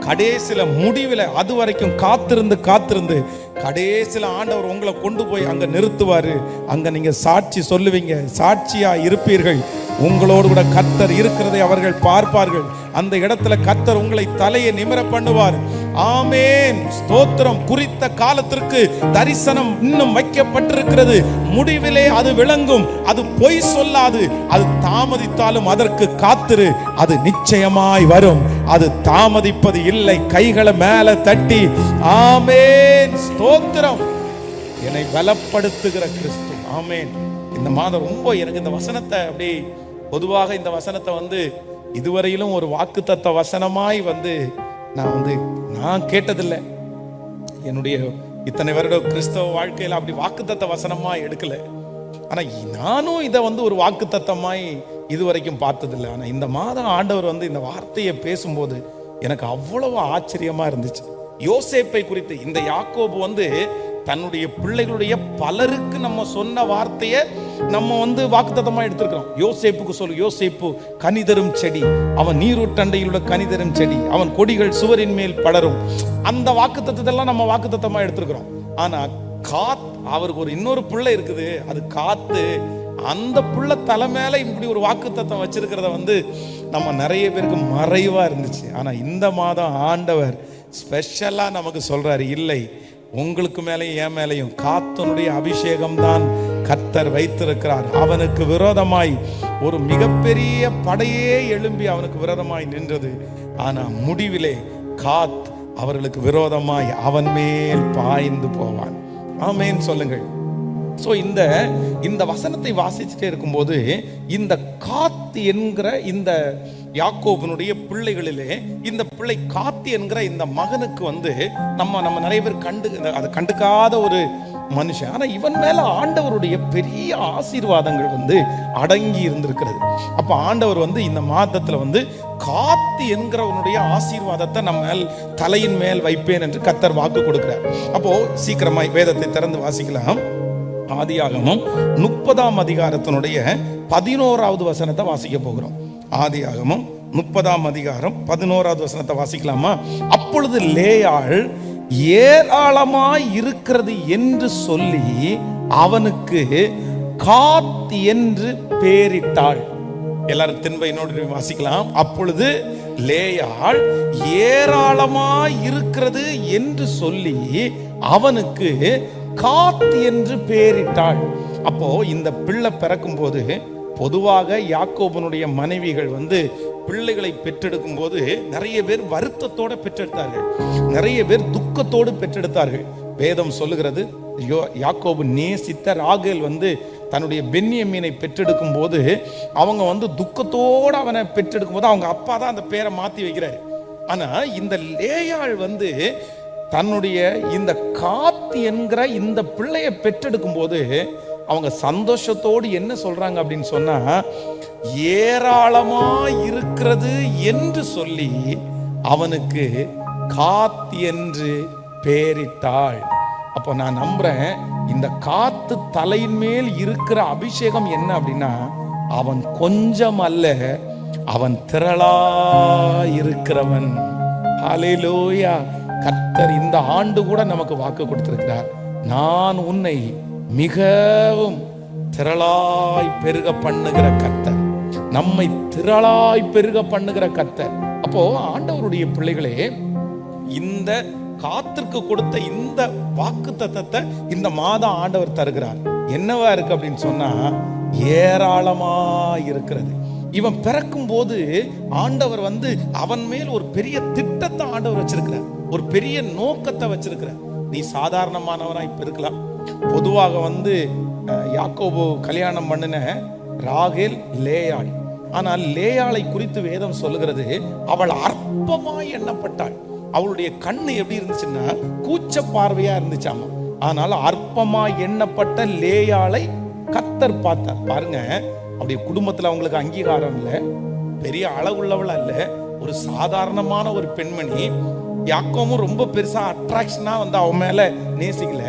கடைசில முடிவில் அது வரைக்கும் காத்திருந்து கடைசில ஆண்டவர் உங்களை கொண்டு போய் அங்க நிறுத்துவாரு. அங்க நீங்க சாட்சி சொல்லுவீங்க, சாட்சியா இருப்பீர்கள். உங்களோடு கூட கர்த்தர் இருக்கிறதை அவர்கள் பார்ப்பார்கள். அந்த இடத்துல கர்த்தர் உங்களை தலையை நிமிர பண்ணுவார். ஆமென். ஸ்தோத்திரம். குறித்த காலத்திற்கு தரிசனம் இன்னும் வைக்கப்பட்டிருக்கிறது. முடிவிலே அது விளங்கும். அது பொய் சொல்லாது. அது தாமதித்தாலும் அதற்கு காத்திரு, அது நிச்சயமாய் வரும். அது தாமதிப்பது இல்லை. கைகளை மேல தட்டி ஆமென். ஸ்தோத்திரம். என்னை பலப்படுத்துகிற கிறிஸ்து. ஆமென். இந்த மாதம் ரொம்ப எனக்கு இந்த வசனத்தை அப்படி பொதுவாக இந்த வசனத்தை வந்து இதுவரையிலும் ஒரு வாக்குத்தத்த வசனமாய் வந்து நான் கேட்டதில்லை. என்னுடைய இத்தனை வருட கிறிஸ்தவ வாழ்க்கையில் அப்படி வாக்குத்தத்த வசனமா எடுக்கல. ஆனா நானும் இதை வந்து ஒரு வாக்குத்தத்தமாய் இதுவரைக்கும் பார்த்ததில்லை. ஆனா இந்த மாதம் ஆண்டவர் வந்து இந்த வார்த்தையை பேசும்போது எனக்கு அவ்வளவு ஆச்சரியமா இருந்துச்சு. யோசேப்பை குறித்து இந்த யாக்கோபு வந்து தன்னுடைய பிள்ளைகளுடைய பலருக்கு நம்ம சொன்ன வார்த்தையை நம்ம வந்து வாக்குத்தத்தமா எடுத்திருக்கிறோம். யோசேப்புக்கு சொல்லு, யோசேப்பு கனிதரும் செடி, அவன் நீரூற்றண்டையிலுள்ள கனிதரும் செடி, அவன் கொடிகள் சுவரின் மேல் படரும். அந்த வாக்குத்தத்தெல்லாம் நம்ம வாக்குத்தத்தமா எடுத்திருக்கிறோம். ஆனா அவருக்கு ஒரு இன்னொரு பிள்ளை இருக்குது, அது காத்து. அந்த புள்ள தலை மேல இப்படி ஒரு வாக்குத்தத்தம் வச்சிருக்கிறத வந்து நம்ம நிறைய பேருக்கு மறைவா இருந்துச்சு. ஆனா இந்த மாதம் ஆண்டவர் ஸ்பெஷலா நமக்கு சொல்றாரு, இல்லை, உங்களுக்கு மேலையும் என் மேலையும் காத்தனுடைய அபிஷேகம் தான் கர்த்தர் வைத்திருக்கிறார். அவனுக்கு விரோதமாய் ஒரு மிகப்பெரிய படையே எழும்பி அவனுக்கு விரோதமாய் நின்றது. ஆனா முடிவிலே காத் அவர்களுக்கு விரோதமாய் அவன் மேல் பாய்ந்து போவான். ஆமென் சொல்லுங்கள். ஸோ இந்த வசனத்தை வாசிச்சுட்டே இருக்கும்போது இந்த காத்து என்கிற இந்த யாக்கோபனுடைய பிள்ளைகளிலே இந்த பிள்ளை காத்து என்கிற இந்த மகனுக்கு நம்ம நிறைய பேர் அதை கண்டுக்காத ஒரு மனுஷன். ஆனா இவன் மேல ஆண்டவருடைய பெரிய ஆசீர்வாதங்கள் அடங்கி இருந்திருக்கிறது. அப்ப ஆண்டவர் இந்த மாதத்துல காத்து என்கிறவனுடைய ஆசீர்வாதத்தை நம்ம தலையின் மேல் வைப்பேன் என்று கர்த்தர் வாக்கு கொடுக்கிறார். அப்போ சீக்கிரமாய் வேதத்தை திறந்து வாசிக்கலாம். ஆதியாகமம் 30ஆம் அதிகாரத்தினுடைய 11வது வசனத்தை வாசிக்க போகிறோம். ஆதியாகமம் 30ஆம் அதிகாரம் 11வது வசனத்தை வாசிக்கலாமா? அப்பொழுது லேயாள் ஏராளமாய் இருக்கிறது என்று சொல்லி அவனுக்கு காத் என்று பெயரிட்டாள். எல்லாரும் திரும்ப வாசிக்கலாம். அப்பொழுது லேயாள் ஏராளமாய் இருக்கிறது என்று சொல்லி அவனுக்கு காத் என்று பெயரிட்டாள். அப்போ இந்த பிள்ளை பிறக்கும் போது பொதுவாக யாக்கோபனுடைய மனைவிகள் பிள்ளைகளை பெற்றெடுக்கும் போது நிறைய பேர் வருத்தத்தோடு பெற்றெடுத்தார்கள், நிறைய பேர் துக்கத்தோடு பெற்றெடுத்தார்கள். வேதம் சொல்லுகிறது, யாக்கோபு நேசித்த ராகேல் தன்னுடைய பென்யமீனை பெற்றெடுக்கும் போது அவங்க துக்கத்தோடு அவனை பெற்றெடுக்கும் போது அவங்க அப்பா தான் அந்த பேரை மாற்றி வைக்கிறாரு. ஆனா இந்த லேயாள் தன்னுடைய இந்த காத்து என்கிற இந்த பிள்ளையை பெற்றெடுக்கும் போது அவங்க சந்தோஷத்தோடு என்ன சொல்றாங்க அப்படின்னு சொன்னா, ஏராளமா இருக்கிறது என்று சொல்லி அவனுக்கு காத்து என்று பெயரிட்டாள். அப்போ நான் நம்புறேன், இந்த காத்து தலையின் மேல் இருக்கிற அபிஷேகம் என்ன அப்படின்னா, அவன் கொஞ்சம் அல்ல, அவன் திரளா இருக்கிறவன். ஹல்லேலூயா. கர்த்தர் இந்த ஆண்டு கூட நமக்கு வாக்கு கொடுத்திருக்கிறார், நான் உன்னை மிகவும் திரளாய் பெருக பண்ணுகிற கர்த்தர், நம்மை திரளாய் பெருக பண்ணுகிற கர்த்தர். அப்போ ஆண்டவருடைய பிள்ளைகளே, இந்த காத்திற்கு கொடுத்த இந்த வாக்கு தத்தத்தை இந்த மாதம் ஆண்டவர் தருகிறார். என்னவா இருக்கு அப்படின்னு சொன்னா, ஏராளமா இருக்கிறது. இவன் பிறக்கும் போது ஆண்டவர் அவன் மேல் ஒரு பெரிய திட்டத்தை ஆண்டவர் வச்சிருக்கிறார், ஒரு பெரிய நோக்கத்தை வச்சிருக்கிறார். நீ சாதாரணமானவனா இப்ப இருக்கலாம். பொதுவாக யாக்கோபு கல்யாணம் பண்ணின ராகேல் லேயாள். ஆனால் லேயாளை குறித்து வேதம் சொல்லுகிறது, அவள் அற்பமாய் எண்ணப்பட்டாள். அவளுடைய கண்ணு எப்படி இருந்துச்சுன்னா கூச்ச பார்வையா இருந்துச்சாமா. ஆனால் அற்பமாய் எண்ணப்பட்ட லேயாளை கர்த்தர் பார்த்தார். பாருங்க, அவருடைய குடும்பத்துல அவங்களுக்கு அங்கீகாரம் இல்லை, பெரிய அளவுள்ளவள் அல்ல, ஒரு சாதாரணமான ஒரு பெண்மணி. யாக்கோவும் ரொம்ப பெருசா அட்ராக்ஷனா அவன் மேல நேசிக்கல.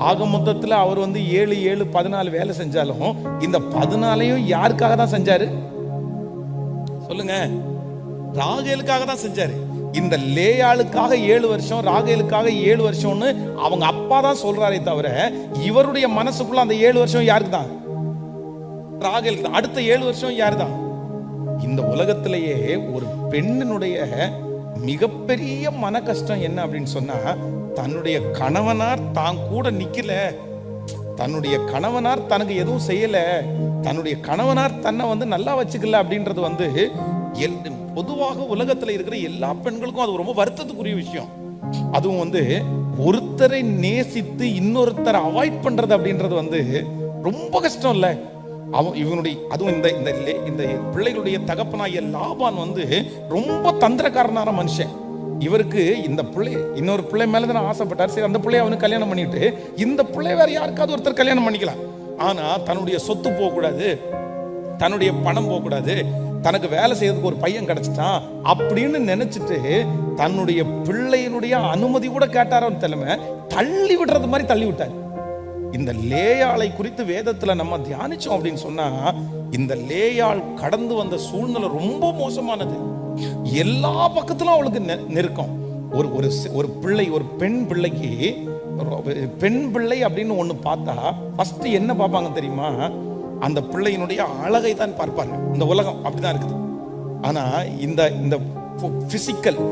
ஆக மொத்தத்துல அவர் 7 7 14 வேலை செஞ்சாலும் இந்த 14ஐயும் யாருக்காக தான் செஞ்சாரு சொல்லுங்க? ராகேலுக்காக தான் செஞ்சாரு. இந்த லேயாளுக்காக 7 வருஷம், ராகேலுக்காக 7 வருஷம்னு அவங்க அப்பா தான் சொல்றாரே தவிர, இவருடைய மனசுக்குள்ள அந்த 7 வருஷம் யாருக்கு தான்? ராகேலுக்கு தான். அடுத்த 7 வருஷம் யாரு தான்? இந்த உலகத்திலேயே ஒரு பெண்ணினுடைய மிகப்பெரிய மன கஷ்டம் என்ன அப்படின்னு சொன்னா, தன்னுடைய கணவனார் தான் கூட நிக்கல, தன்னுடைய கணவனார் தனக்கு எதுவும் செய்யல, தன்னுடைய கணவனார் தன்னை நல்லா வச்சுக்கல அப்படின்றது பொதுவாக உலகத்துல இருக்கிற எல்லா பெண்களுக்கும் அது ரொம்ப வருத்தத்துக்குரிய விஷயம். அதுவும் ஒருத்தரை நேசித்து இன்னொருத்தரை அவாய்ட் பண்றது அப்படின்றது ரொம்ப கஷ்டம் இல்ல. இவனுடைய அதுவும் இந்த பிள்ளைகளுடைய தகப்பனாய லாபான் ரொம்ப தந்திரக்காரனான மனுஷன். இவருக்கு இந்த பிள்ளை இன்னொரு பிள்ளை மேலதான் ஆசைப்பட்டார். சரி, அந்த பிள்ளைய அவனுக்கு கல்யாணம் பண்ணிட்டு இந்த பிள்ளை வேற யாருக்காவது ஒருத்தர் கல்யாணம் பண்ணிக்கலாம். ஆனா தன்னுடைய சொத்து போகக்கூடாது, தன்னுடைய பணம் போகக்கூடாது, தனக்கு வேலை செய்யறதுக்கு ஒரு பையன் கிடைச்சிட்டான் அப்படின்னு நினைச்சிட்டு தன்னுடைய பிள்ளையினுடைய அனுமதி கூட கேட்டாரோன்னு தலைமை தள்ளி விடுறது மாதிரி தள்ளி விட்டார். இந்த லேயாளை குறித்து வேதத்துல நம்ம தியானிச்சோம் அப்படின்னு சொன்னா, இந்த லேயாள் கடந்து வந்த சூழ்நிலை ரொம்ப மோசமானது. எல்லா பக்கத்திலும் அவளுக்கு நெருக்கம். ஒரு பிள்ளை, ஒரு பெண் பிள்ளைக்கு, பெண் பிள்ளை அப்படின்னு ஒண்ணு பார்த்தா ஃபர்ஸ்ட் என்ன பார்ப்பாங்க தெரியுமா? அந்த பிள்ளையினுடைய அழகை தான் பார்ப்பாங்க. இந்த உலகம் அப்படிதான் இருக்குது. ஆனா இந்த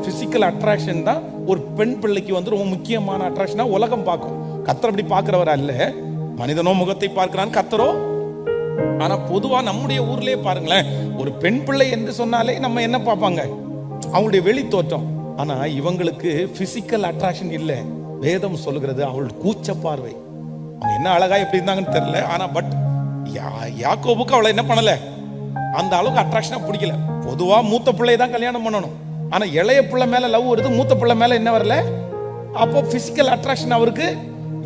பிசிக்கல் அட்ராக்ஷன் தான் ஒரு பெண் பிள்ளைக்கு ரொம்ப முக்கியமான அட்ராக்ஷனா உலகம் பார்க்கும். கர்த்தர் அப்படி பார்க்கிறவரா இல்ல, மனிதனோ முகத்தை பார்க்கிறான், கர்த்தரோ. ஆனா பொதுவா நம்முடைய ஊர்லயே பாருங்களேன், ஒரு பெண் பிள்ளை என்று சொன்னாலே நம்ம என்ன பார்ப்பாங்க? அவங்களுடைய வெளி தோற்றம். ஆனா இவங்களுக்கு பிசிக்கல் அட்ராக்ஷன் இல்லை. வேதம் சொல்லுகிறது அவள் கூச்ச பார்வை. அவங்க என்ன அழகா எப்படி இருந்தாங்கன்னு தெரியல. ஆனா பட் யாக்கோபுக்கு அவளை என்ன பண்ணல, அந்த அளவுக்கு அட்ராக்ஷனா பிடிக்கல. பொதுவா மூத்த பிள்ளையை தான் கல்யாணம் பண்ணணும். ஆனா இளைய பிள்ளை மேல லவ் வருது, மூத்த பிள்ளை மேல என்ன வரல. அப்போ பிசிக்கல் அட்ராக்ஷன் அவருக்கு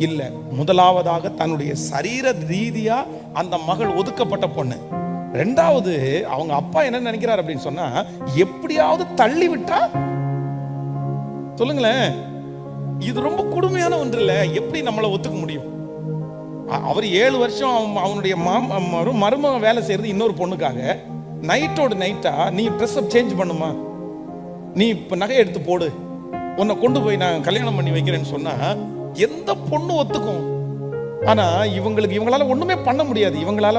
இல்ல. முதலாவதாக தன்னுடைய சரீர ரீதியா அந்த மகள் ஒதுக்கப்பட்ட பொண்ணு. ரெண்டாவது, அவங்க அப்பா என்ன நினைக்கிறார் அப்படின்னு சொன்னா, எப்படியாவது தள்ளி விட்டா சொல்லுங்களேன். இது ரொம்ப கொடுமையான ஒன்று இல்ல. எப்படி நம்மளை ஒத்துக்க முடியும்? அவர் 7 வருஷம் அவனுடைய மருமகன் வேலை செய்யறது இன்னொரு பொண்ணுக்காக. நைட்டோட நைட்டா நீ ட்ரெஸ் அப் சேஞ்ச் பண்ணுமா, நீ இப்ப நகை எடுத்து போடு, உன்னை கொண்டு போய் நான் கல்யாணம் பண்ணி வைக்கிறேன்னு சொன்னா எந்த பொண்ணு ஒத்துக்கும்? ஆனா இவங்களால ஒண்ணுமே பண்ண முடியாது. இவங்களால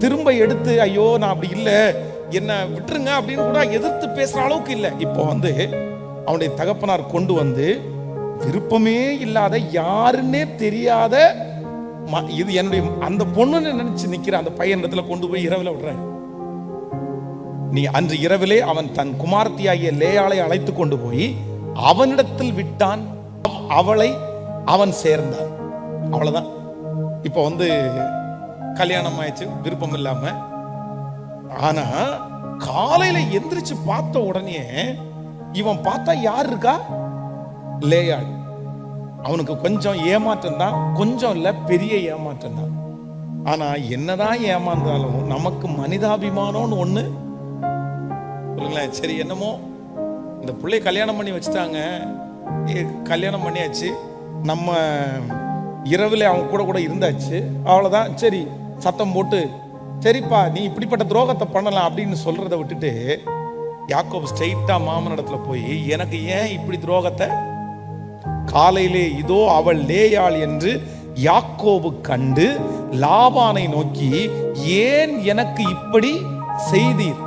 திரும்ப எடுத்து ஐயோ நான் அப்படி இல்லை, என்ன விட்டுருங்க அப்படின்னு கூட எதிர்த்து பேசுற அளவுக்கு இல்லை. இப்போ அவனுடைய தகப்பனார் கொண்டு விருப்பமே இல்லாத, யாருன்னே தெரியாத, இது என்னுடைய அந்த பொண்ணுன்னு நினைச்சு நிக்கிற அந்த பையன் இடத்துல கொண்டு போய் இரவில் விடுற. நீ அன்று இரவிலே அவன் தன் குமாரத்தியாகிய லேயாளை அழைத்து கொண்டு போய் அவனிடத்தில் விட்டான், அவளை அவன் சேர்ந்தான். அவ்வளவுதான். இப்போ கல்யாணம் ஆயிடுச்சு விருப்பம் இல்லாம. ஆனா காலையில எந்திரிச்சு பார்த்த உடனே இவன் பார்த்தா யார் இருக்கா? லேயாள். அவனுக்கு கொஞ்சம் ஏமாற்றம் தான், கொஞ்சம் இல்ல பெரிய ஏமாற்றம் தான். ஆனா என்னதான் ஏமாந்தாலும் நமக்கு மனிதாபிமானம்னு ஒண்ணு சொல்லுங்களேன். சரி என்னமோ இந்த பிள்ளை கல்யாணம் பண்ணி வச்சுட்டாங்க, கல்யாணம் பண்ணியாச்சு, நம்ம இரவில் அவன் கூட இருந்தாச்சு, அவ்வளவுதான். சரி சத்தம் போட்டு சரிப்பா நீ இப்படிப்பட்ட துரோகத்தை பண்ணலாம் அப்படின்னு சொல்றதை விட்டுட்டு யாக்கோபு ஸ்ட்ரெயிட்டா மாமன் இடத்துல போய், எனக்கு ஏன் இப்படி துரோகத்தை? காலையிலே இதோ அவள் லேயாள் என்று யாக்கோபு கண்டு லாபானை நோக்கி, ஏன் எனக்கு இப்படி செய்தீர்?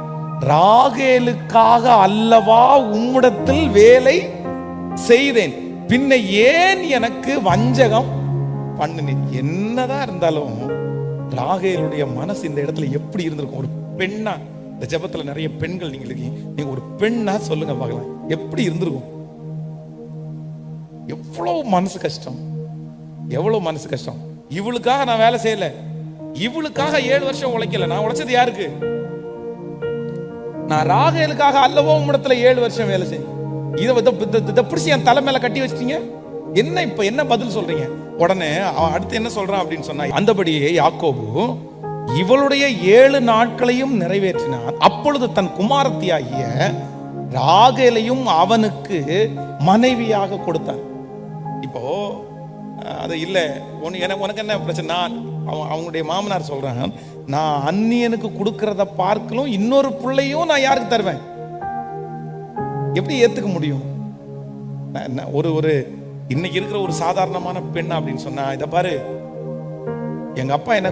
ராகேலுக்காக அல்லவா உம்மிடத்தில் வேலை செய்தேன், பின்ன ஏன் எனக்கு வஞ்சகம் பண்ணினேன்? என்னதான் இருந்தாலும் ராகேலுடைய மனசு இந்த இடத்துல எப்படி இருந்திருக்கும்? ஒரு பெண்ணா, இந்த ஜெபத்துல நிறைய பெண்கள் நீங்க இருக்கீங்க, நீங்க ஒரு பெண்ணா சொல்லுங்க பார்க்கலாம், எப்படி இருந்திருக்கும்? எவ்வளவு மனசு கஷ்டம், எவ்வளவு மனசு கஷ்டம். இவளுக்காக நான் வேலை செய்யல, இவளுக்காக 7 வருஷம் உழைக்கல, நான் உழைச்சது யாருக்கு? நான் ராகேலுக்காக அல்லவோ உம்மிடத்துல 7 வருஷம் வேலை செய்ய, இதை பிடிச்சி என் தலை மேல கட்டி வச்சிட்டீங்க, என்ன இப்ப என்ன பதில் சொல்றீங்க? உடனே அவன் அடுத்து என்ன சொல்றான் அப்படின்னு சொன்னா, அந்தபடியே யாக்கோபு இவளுடைய 7 நாட்களையும் நிறைவேற்றினார். அப்பொழுது தன் குமாரத்தியாகிய ராகேலையும் அவனுக்கு மனைவியாக கொடுத்தான். இப்போ அது இல்ல, உனக்கு என்ன பிரச்சனை? அவங்களுடைய மாமனார் சொல்றான், நான் அந்நியனுக்கு கொடுக்கறத பார்க்கலும் இன்னொரு பிள்ளையும் நான் யாருக்கு தருவேன்? எப்படி ஏத்துக்க முடியும்? ஒரு இன்னைக்கு இருக்கிற ஒரு சாதாரணமான பெண் அப்படின்னு சொன்னா, இதை பாரு, எங்க அப்பா என்ன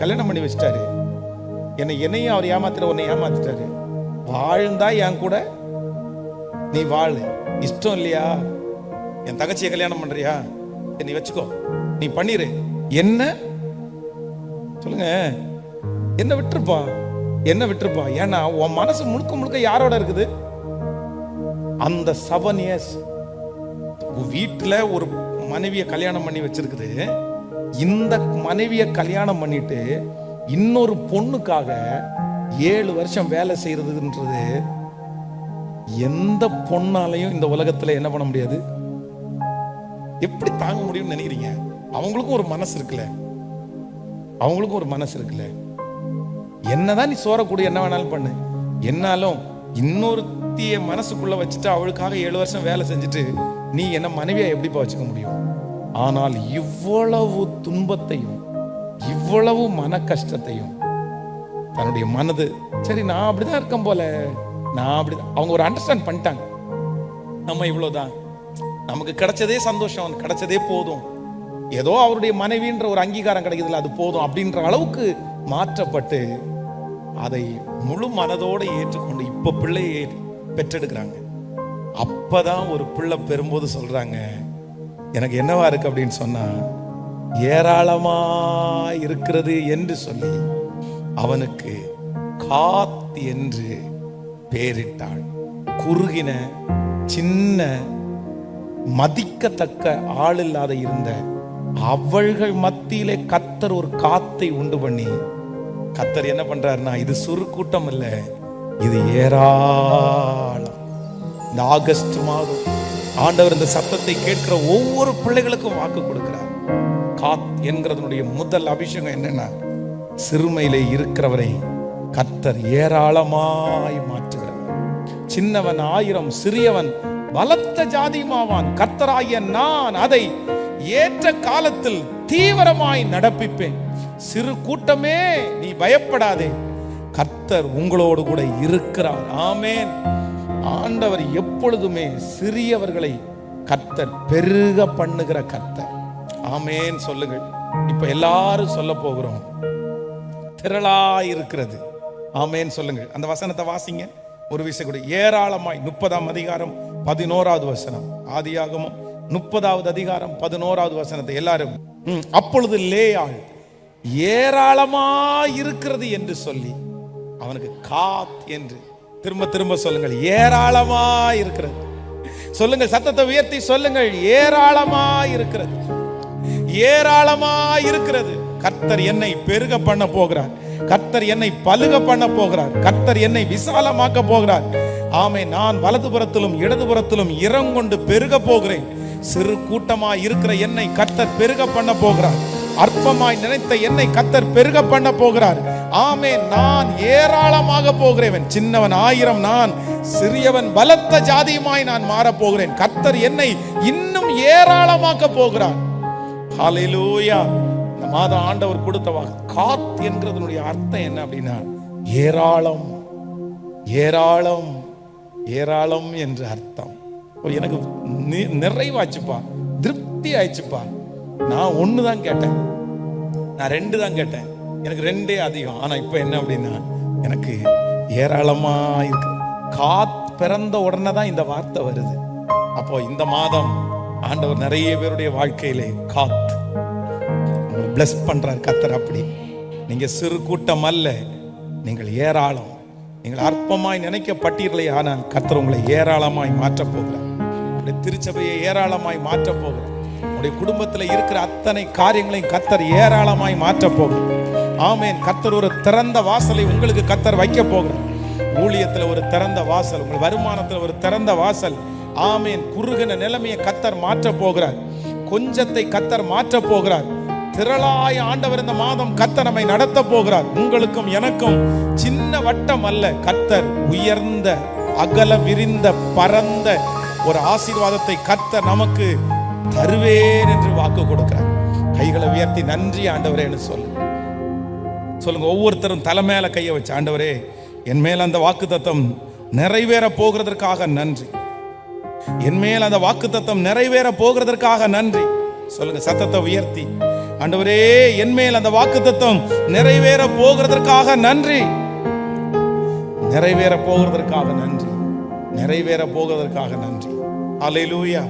கல்யாணம் பண்ணி வச்சிட்டாரு, என்னையும் அவர் ஏமாத்திர, உன்னை ஏமாத்திட்டாரு, வாழ்ந்தா என் கூட நீ வாழு, இஷ்டம் இல்லையா என் தங்கச்சியை கல்யாணம் பண்றியா, நீ வச்சுக்கோ, நீ பண்ணிரு, என்ன சொல்லுங்க, என்ன விட்டுருப்பா. ஏன்னா உன் மனசு முழுக்க முழுக்க யாரோட இருக்குது? அந்த 7 years வீட்டுல ஒரு மனைவியை கல்யாணம் பண்ணி வச்சிருக்குது. இந்த மனைவியை கல்யாணம் பண்ணிட்டு இன்னொரு பொண்ணுக்காக 7 வருஷம் வேலை செய்யறதுன்றது எந்த பொண்ணாலையும் இந்த உலகத்துல என்ன பண்ண முடியாது. எப்படி தாங்க முடியும்னு நினைக்கிறீங்க? அவங்களுக்கும் ஒரு மனசு இருக்குல்ல, என்னதான் நீ சோறக்கூடிய என்ன வேணாலும் பண்ணு, என்னாலும் இன்னொருத்திய மனசுக்குள்ள வச்சுட்டு அவளுக்காக 7 வருஷம் வேலை செஞ்சுட்டு நீ என்ன மனைவியா எப்படிப்பா வச்சுக்க முடியும்? ஆனால் இவ்வளவு துன்பத்தையும் இவ்வளவு மன கஷ்டத்தையும் தன்னுடைய மனது, சரி நான் அப்படிதான் இருக்கேன் போல, நான் அப்படிதான், அவங்க ஒரு அண்டர்ஸ்டாண்ட் பண்ணிட்டாங்க, நம்ம இவ்வளவுதான், நமக்கு கிடைச்சதே சந்தோஷம், கிடைச்சதே போதும், ஏதோ அவருடைய மனைவின்ற ஒரு அங்கீகாரம் கிடைக்குதுல, அது போதும் அப்படின்ற அளவுக்கு மாற்றப்பட்டு அதை முழு மனதோடு ஏற்றுக்கொண்டு இப்ப பிள்ளையை பெற்றெடுக்கிறாங்க. அப்பதான் ஒரு பிள்ளை பெறும்போது சொல்றாங்க, எனக்கு என்னவா இருக்கு அப்படின்னு சொன்னா, ஏராளமா இருக்கிறது என்று சொல்லி அவனுக்கு காத் என்று பெயரிட்டாள். குறுகின சின்ன மதிக்கத்தக்க ஆள் இல்லாத இருந்த அவர்கள் மத்தியிலே கர்த்தர் ஒரு காத்தை உண்டு பண்ணி, கர்த்தர் என்ன பண்றாருன்னா, இது சிறு கூட்டம் இல்ல, இது ஏராளம். இந்த ஆகஸ்ட் மாதம் ஆண்டவர் இந்த சத்தத்தை கேட்கிற ஒவ்வொரு பிள்ளைகளுக்கும் வாக்கு கொடுக்கிறார். காத் என்கிறதனுடைய முதல் அபிஷேகம் என்னன்னா, சிறுமையிலே இருக்கிறவரை கர்த்தர் ஏராளமாய் மாற்றுகிறார். சின்னவன் 1000, சிறியவன் பலத்த ஜாதியுமாவான். கர்த்தராகிய நான் அதை ஏற்ற காலத்தில் தீவிரமாய் நடப்பிப்பேன். சிறு கூட்டமே, நீ பயப்படாதே, கர்த்தர் உங்களோடு கூட இருக்கிறார். ஆமென். ஆண்டவர் எப்பொழுதுமே சிறியவர்களை கர்த்தர் பெருக பண்ணுகிற கர்த்தர். ஆமென் சொல்லுங்கள். இப்ப எல்லாரும் சொல்ல போகிறோம், திரளாய் இருக்கிறது. ஆமென் சொல்லுங்கள். அந்த வசனத்தை வாசிங்க ஒரு விஷயம் கூட. ஏராளமாய் 30ஆம் அதிகாரம் 11வது வசனம், ஆதியாகமம் 30வது அதிகாரம் 11வது வசனத்தை எல்லாரும். அப்பொழுது லேயாள் ஏராளமாய் இருக்கிறது என்று சொல்லி அவனுக்கு காத் என்று திரும்ப திரும்ப சொல்லுங்கள், ஏராளமாய் இருக்கிறது. சொல்லுங்கள், சத்தத்தை உயர்த்தி சொல்லுங்கள், ஏராளமாய் இருக்கிறது, ஏராளமாய் இருக்கிறது. கர்த்தர் என்னை பெருக பண்ண போகிறார். கர்த்தர் என்னை பலுக பண்ண போகிறார். கர்த்தர் என்னை விசாலமாக்க போகிறார். ஆமே, நான் வலதுபுறத்திலும் இடதுபுறத்திலும் இரங்கொண்டு பெருக போகிறேன். சிறு கூட்டமாய் இருக்கிற என்னை கர்த்தர் பெருக பண்ண போகிறார். அற்பமாய் நினைத்த என்னை கர்த்தர் பெருக பண்ண போகிறார். ஆமே, நான் ஏராளமாக போகிறேன். சின்னவன் 1000, நான் சிறியவன் பலத்த ஜாதியுமாய் நான் மாறப் போகிறேன். கர்த்தர் என்னை இன்னும் ஏராளமாக்க போகிறார். ஹல்லேலூயா. இந்த மாதம் ஆண்டவர் கொடுத்த காத் என்கிறதனுடைய அர்த்தம் என்ன அப்படின்னா, ஏராளம், ஏராளம், ஏராளம் என்று அர்த்தம். எனக்கு நிறைவாச்சுப்பா, திருப்தி ஆயிடுச்சுப்பா. நான் 1 தான் கேட்டேன், நான் 2 தான் கேட்டேன், எனக்கு 2 அதிகம். ஆனா இப்ப என்ன அப்படின்னா, எனக்கு ஏராளமா இருக்கு. காத் பிறந்த உடனே தான் இந்த வார்த்தை வருது. அப்போ இந்த மாதம் ஆண்டவர் நிறைய பேருடைய வாழ்க்கையிலே காத் பிளஸ் பண்றார் கர்த்தர். அப்படி நீங்க சிறு கூட்டம் அல்ல, நீங்கள் ஏராளம். நீங்கள் அற்பமாய் நினைக்கப்பட்டீர்களே, ஆனால் கர்த்தர் உங்களை ஏராளமாய் மாற்ற போகிறார். உங்களுடைய திருச்சபையை ஏராளமாய் மாற்ற போகிறார். உங்களுடைய குடும்பத்தில் இருக்கிற அத்தனை காரியங்களையும் கர்த்தர் ஏராளமாய் மாற்ற போகிறார். ஆமென். கர்த்தர் ஒரு திறந்த வாசலை உங்களுக்கு கர்த்தர் வைக்க போகிறார். ஊழியத்தில் ஒரு திறந்த வாசல், உங்கள் வருமானத்தில் ஒரு திறந்த வாசல். ஆமென். குறுகின நிலைமையை கர்த்தர் மாற்ற போகிறார். கொஞ்சத்தை கர்த்தர் மாற்ற போகிறார். திரளாய் ஆண்டவர் இந்த மாதம் கர்த்தர் நம்மை நடத்த போகிறார். உங்களுக்கும் எனக்கும் சின்ன வட்டம் அல்ல, கர்த்தர் உயர்ந்த அகல விரிந்த பரந்த ஒரு ஆசீர்வாதத்தை கர்த்தர் நமக்கு தருவேன் என்று வாக்கு கொடுக்கிறார். கைகளை உயர்த்தி நன்றி ஆண்டவரே என்று சொல்லுங்க. ஒவ்வொருத்தரும் தலை மேல கையை வச்சு, ஆண்டவரே என் மேல் அந்த வாக்குத்தத்தம் நிறைவேற போகிறதற்காக நன்றி. என் மேல் அந்த வாக்குத்தத்தம் நிறைவேற போகிறதற்காக நன்றி. சொல்லுங்க சத்தத்தை உயர்த்தி, ஆண்டவரே என் மேல் அந்த வாக்குத்தத்தம் நிறைவேற போகிறதற்காக நன்றி. நிறைவேற போகிறதற்காக நன்றி. நிறைவேற போகிறதற்காக நன்றி. அல்லேலூயா.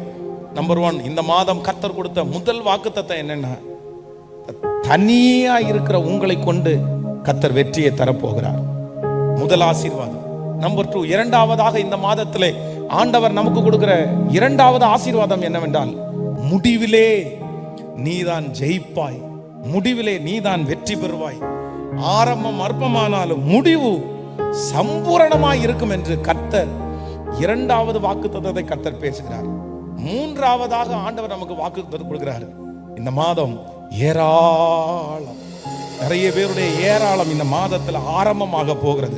நம்பர் 1, இந்த மாதம் கர்த்தர் கொடுத்த முதல் வாக்குத்தத்தம் என்னன்னா, தனியா இருக்கிற உங்களை கொண்டு கர்த்தர் வெற்றியை தரப்போகிறார். முதல் ஆசீர்வாதம். நம்பர் 2, இரண்டாவதாக இந்த மாதத்திலே ஆண்டவர் நமக்கு கொடுக்கிற இரண்டாவது ஆசீர்வாதம் என்னவென்றால், முடிவிலே நீதான் ஜெயிப்பாய், முடிவிலே நீதான் வெற்றி பெறுவாய். ஆரம்பம் அற்பமானாலும் முடிவு சம்பூரணமாய் இருக்கும் என்று கர்த்தர் இரண்டாவது வாக்குத்தத்தத்தை கர்த்தர் பேசுகிறார். மூன்றாவதாக ஆண்டவர் நமக்கு வாக்குத்தத்தம் கொடுக்கிறார். இந்த மாதம் ஏராளம், நிறைய பேருடைய ஏராளம் இந்த மாதத்தில் ஆரம்பமாக போகிறது.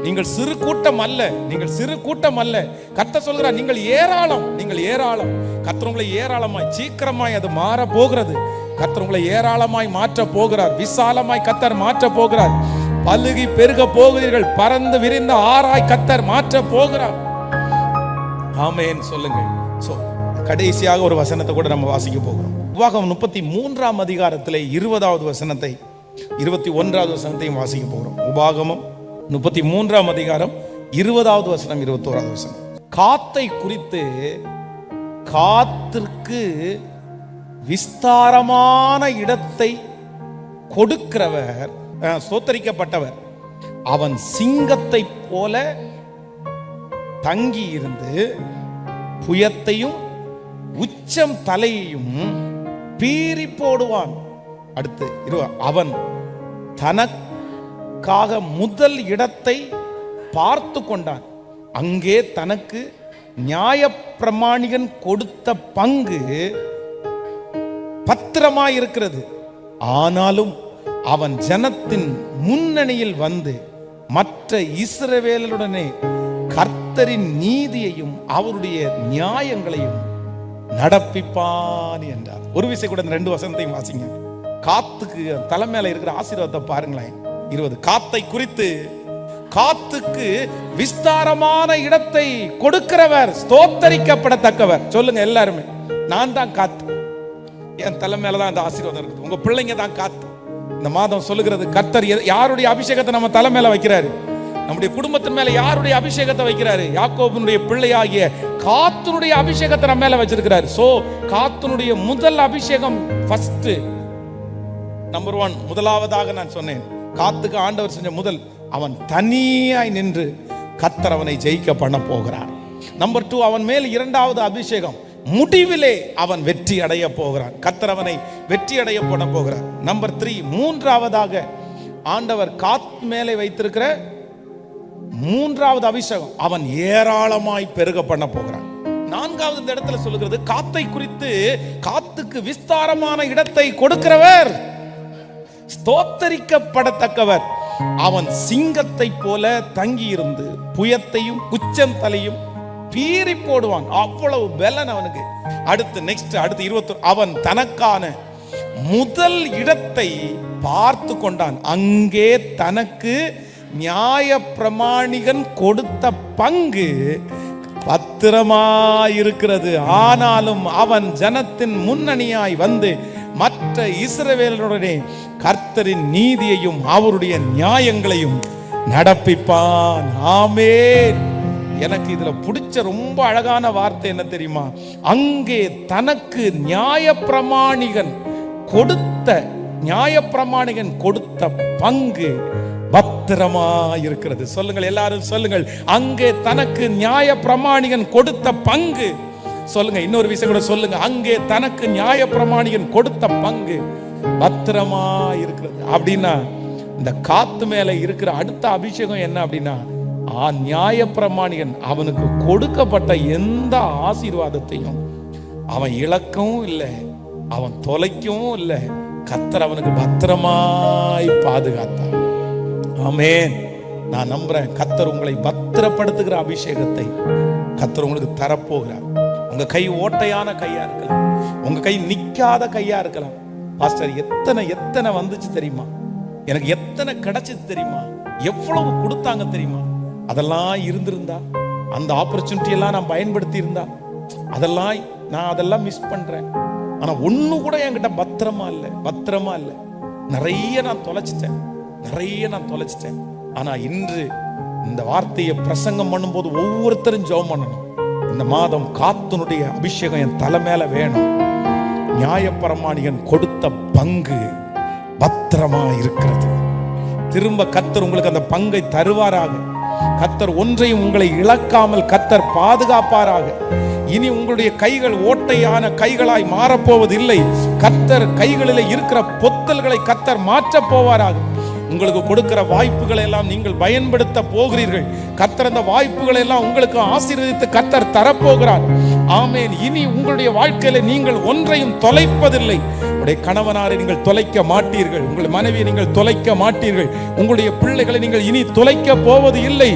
நீங்கள் சிறு கூட்டம் அல்ல, நீங்கள் சிறு கூட்டம் அல்ல. கர்த்தர் சொல்கிறார், நீங்கள் ஏராளம், நீங்கள் ஏராளம். கர்த்தர் உங்களை ஏராளமாய் சீக்கிரமாய் அது மாற போகிறது. கர்த்தர் உங்களை ஏராளமாய் மாற்ற போகிறார். விசாலமாய் கர்த்தர் மாற்ற போகிறார். பலுகி பெருக போகிறீர்கள். பறந்து விரிந்த ஆராய் கர்த்தர் மாற்ற போகிறார். ஆமென் சொல்லுங்கள். கடைசியாக ஒரு வசனத்தை கூட நம்ம வாசிக்க போகிறோம். உபாகமம் 33ஆம் அதிகாரத்திலே 20வது வசனத்தை 21வது வசனத்தையும் வாசிக்க போகிறோம். உபாகமம் 33ஆம் அதிகாரம் 20வது வசனம் 21வது வசனம். காத்தை குறித்து, காத்திற்கு விஸ்தாரமான இடத்தை கொடுக்கிறவர் ஸ்தோத்தரிக்கப்பட்டவர். அவன் சிங்கத்தை போல தங்கி இருந்து புயத்தையும் உச்சம் தலையையும் பீறி போடுவான். அடுத்து அவன் தனக்காக முதல் இடத்தை பார்த்து கொண்டான். அங்கே தனக்கு நியாயப்பிரமாணிகன் கொடுத்த பங்கு பத்திரமாயிருக்கிறது. ஆனாலும் அவன் ஜனத்தின் முன்னணியில் வந்து மற்ற இஸ்ரவேலருடனே கர்த்தரின் நீதியையும் அவருடைய நியாயங்களையும் நடப்பிப்பான் என்றார். ஒரு விஷயம் கூட இந்த 2 வசனத்தையும் வாசிங்க. காத்துக்கு தலைமையில இருக்கிற ஆசீர்வாதத்தை பாருங்களேன். 20 காத்தை குறித்து, காத்துக்கு விஸ்தாரமான இடத்தை கொடுக்கிறவர் ஸ்தோத்தரிக்கப்படத்தக்கவர். சொல்லுங்க எல்லாருமே, நான் தான் காத்து. என் தலைமையில தான் இந்த ஆசீர்வாதம் இருக்குது. உங்க பிள்ளைங்க தான் காத்து. இந்த மாதம் சொல்லுகிறது, கர்த்தர் யாருடைய அபிஷேகத்தை நம்ம தலைமையில வைக்கிறாரு? நம்முடைய குடும்பத்தின் மேல யாருடைய அபிஷேகத்தை வைக்கிறாரு? யாக்கோபினுடைய பிள்ளையாகிய காத்துனுடைய அபிஷேகத்தை நம்ம மேல வச்சிருக்கிறாரு. சோ காத்துனுடைய முதல் அபிஷேகம் ஃபர்ஸ்ட், நம்பர் 1, முதலாவதாக நான் சொன்னேன். காத்துக்கு ஆண்டவர் செஞ்ச முதல், அவன் தனியாய் நின்று கர்த்தர் அவனை ஜெயிக்க பண்ண போகிறார். நம்பர் 2, அவன் மேல் 2வது அபிஷேகம், முடிவிலே அவன் வெற்றி அடைய போகிறான். கர்த்தர் அவனை வெற்றி அடைய பண்ண போகிறார். நம்பர் 3, 3ஆவதாக ஆண்டவர் காத்து மேலே வைத்திருக்கிற 3வது அபிஷேகம், அவன் ஏராளமாய் பெருக பண்ண போகிறான். 4வது இந்த இடத்துல சொல்லுகிறது, காத்தை குறித்து, காத்துக்கு விஸ்தாரமான இடத்தை கொடுக்கிறவர் ஸ்தோத்தரிக்கப்படத்தக்கவர். அவன் சிங்கத்தை போல தங்கியிருந்து புயத்தையும் குச்சந்தலையும் பீறி போடுவான். அவ்வளவு பலன் அவனுக்கு. அடுத்து 21, அவன் தனக்கான முதல் இடத்தை பார்த்து கொண்டான். அங்கே தனக்கு நியாய பிரமாணிகன் கொடுத்த பங்கு பத்திரமாயிருக்கிறது. ஆனாலும் அவன் ஜனத்தின் முன்னணியாய் வந்து மற்ற இஸ்ரவேலருடனே கர்த்தரின் நீதியையும் அவருடைய நியாயங்களையும் நடப்பிப்பான். ஆமென். எனக்கு இதுல பிடிச்ச ரொம்ப அழகான வார்த்தை என்ன தெரியுமா? அங்கே தனக்கு நியாயப்பிரமாணிகன் கொடுத்த பங்கு பத்திரமா இருக்கிறது. சொல்லுங்கள் எல்லாரும் சொல்லுங்கள், அங்கே தனக்கு நியாயப்பிரமாணிகன் கொடுத்த பங்கு. சொல்லுங்க, இன்னொரு விஷயம் கூட சொல்லுங்க, அங்கே தனக்கு நியாயப்பிரமாணிகன் கொடுத்த பங்கு பத்திரமா இருக்கிறது. அப்படின்னா இந்த காத்து மேல இருக்கிற அடுத்த அபிஷேகம் என்ன அப்படின்னா, நியாயப்பிரமாணிகன் அவனுக்கு கொடுக்கப்பட்ட எந்த ஆசீர்வாதத்தையும் அவன் இழக்கவும் இல்லை, அவன் தொலைக்கவும் இல்லை. கர்த்தர் அவனுக்கு பத்திரமாய் பாதுகாத்தான். ஆமென். நான் நம்புறேன், கர்த்தர் உங்களை பத்திரப்படுத்துகிற அபிஷேகத்தை கர்த்தர் உங்களுக்கு தரப்போகிறார். உங்க கை ஓட்டையான கையா இருக்கலாம், உங்க கை நிக்காத கையா இருக்கலாம். பாஸ்டர், எத்தனை வந்துச்சு தெரியுமா? எனக்கு எத்தனை கிடைச்சது தெரியுமா? எவ்வளவு கொடுத்தாங்க தெரியுமா? அதெல்லாம் இருந்திருந்தா, அந்த ஆப்பர்ச்சுனிட்டி எல்லாம் நான் பயன்படுத்தி இருந்தா, அதெல்லாம் மிஸ் பண்றேன். ஆனா ஒண்ணு கூட என்கிட்ட பத்திரமா இல்ல. நிறைய நான் தொலைச்சிட்டேன். ஆனா இன்று இந்த வார்த்தையை பிரசங்கம் பண்ணும்போது ஒவ்வொருத்தரும் ஜெபம் பண்ணணும். இந்த மாதம் காத்துனுடைய அபிஷேகம் என் தலை மேல வேணும். நியாயப்பிரமாணிகன் கொடுத்த பங்கு பத்திரமா இருக்கிறது. திரும்ப கர்த்தர் உங்களுக்கு அந்த பங்கை தருவாராக. கர்த்தர் ஒன்றையும் உங்களை இழக்காமல் கர்த்தர் பாதுகாப்பாராக. இனி உங்களுடைய கைகள் ஓட்டையான கைகளாய் மாறப்போவதில்லை. கர்த்தர் கைகளில் இருக்கிற பொத்தல்களை கர்த்தர் மாற்றப் போவாராக. உங்களுக்கு கொடுக்கிற வாய்ப்புகளை எல்லாம் நீங்கள் பயன்படுத்த போகிறீர்கள். கர்த்தர் அந்த வாய்ப்புகளை எல்லாம் உங்களுக்கு ஆசீர்வதித்து கர்த்தர் தரப்போகிறார். ஆமென். இனி உங்களுடைய வாழ்க்கையில நீங்கள் ஒன்றையும் தொலைப்பதில்லை. உங்களுடைய கணவனாரை நீங்கள் தொலைக்க மாட்டீர்கள், உங்கள் மனைவியை நீங்கள் தொலைக்க மாட்டீர்கள், உங்களுடைய பிள்ளைகளை நீங்கள் இனி தொலைக்க போவது இல்லை.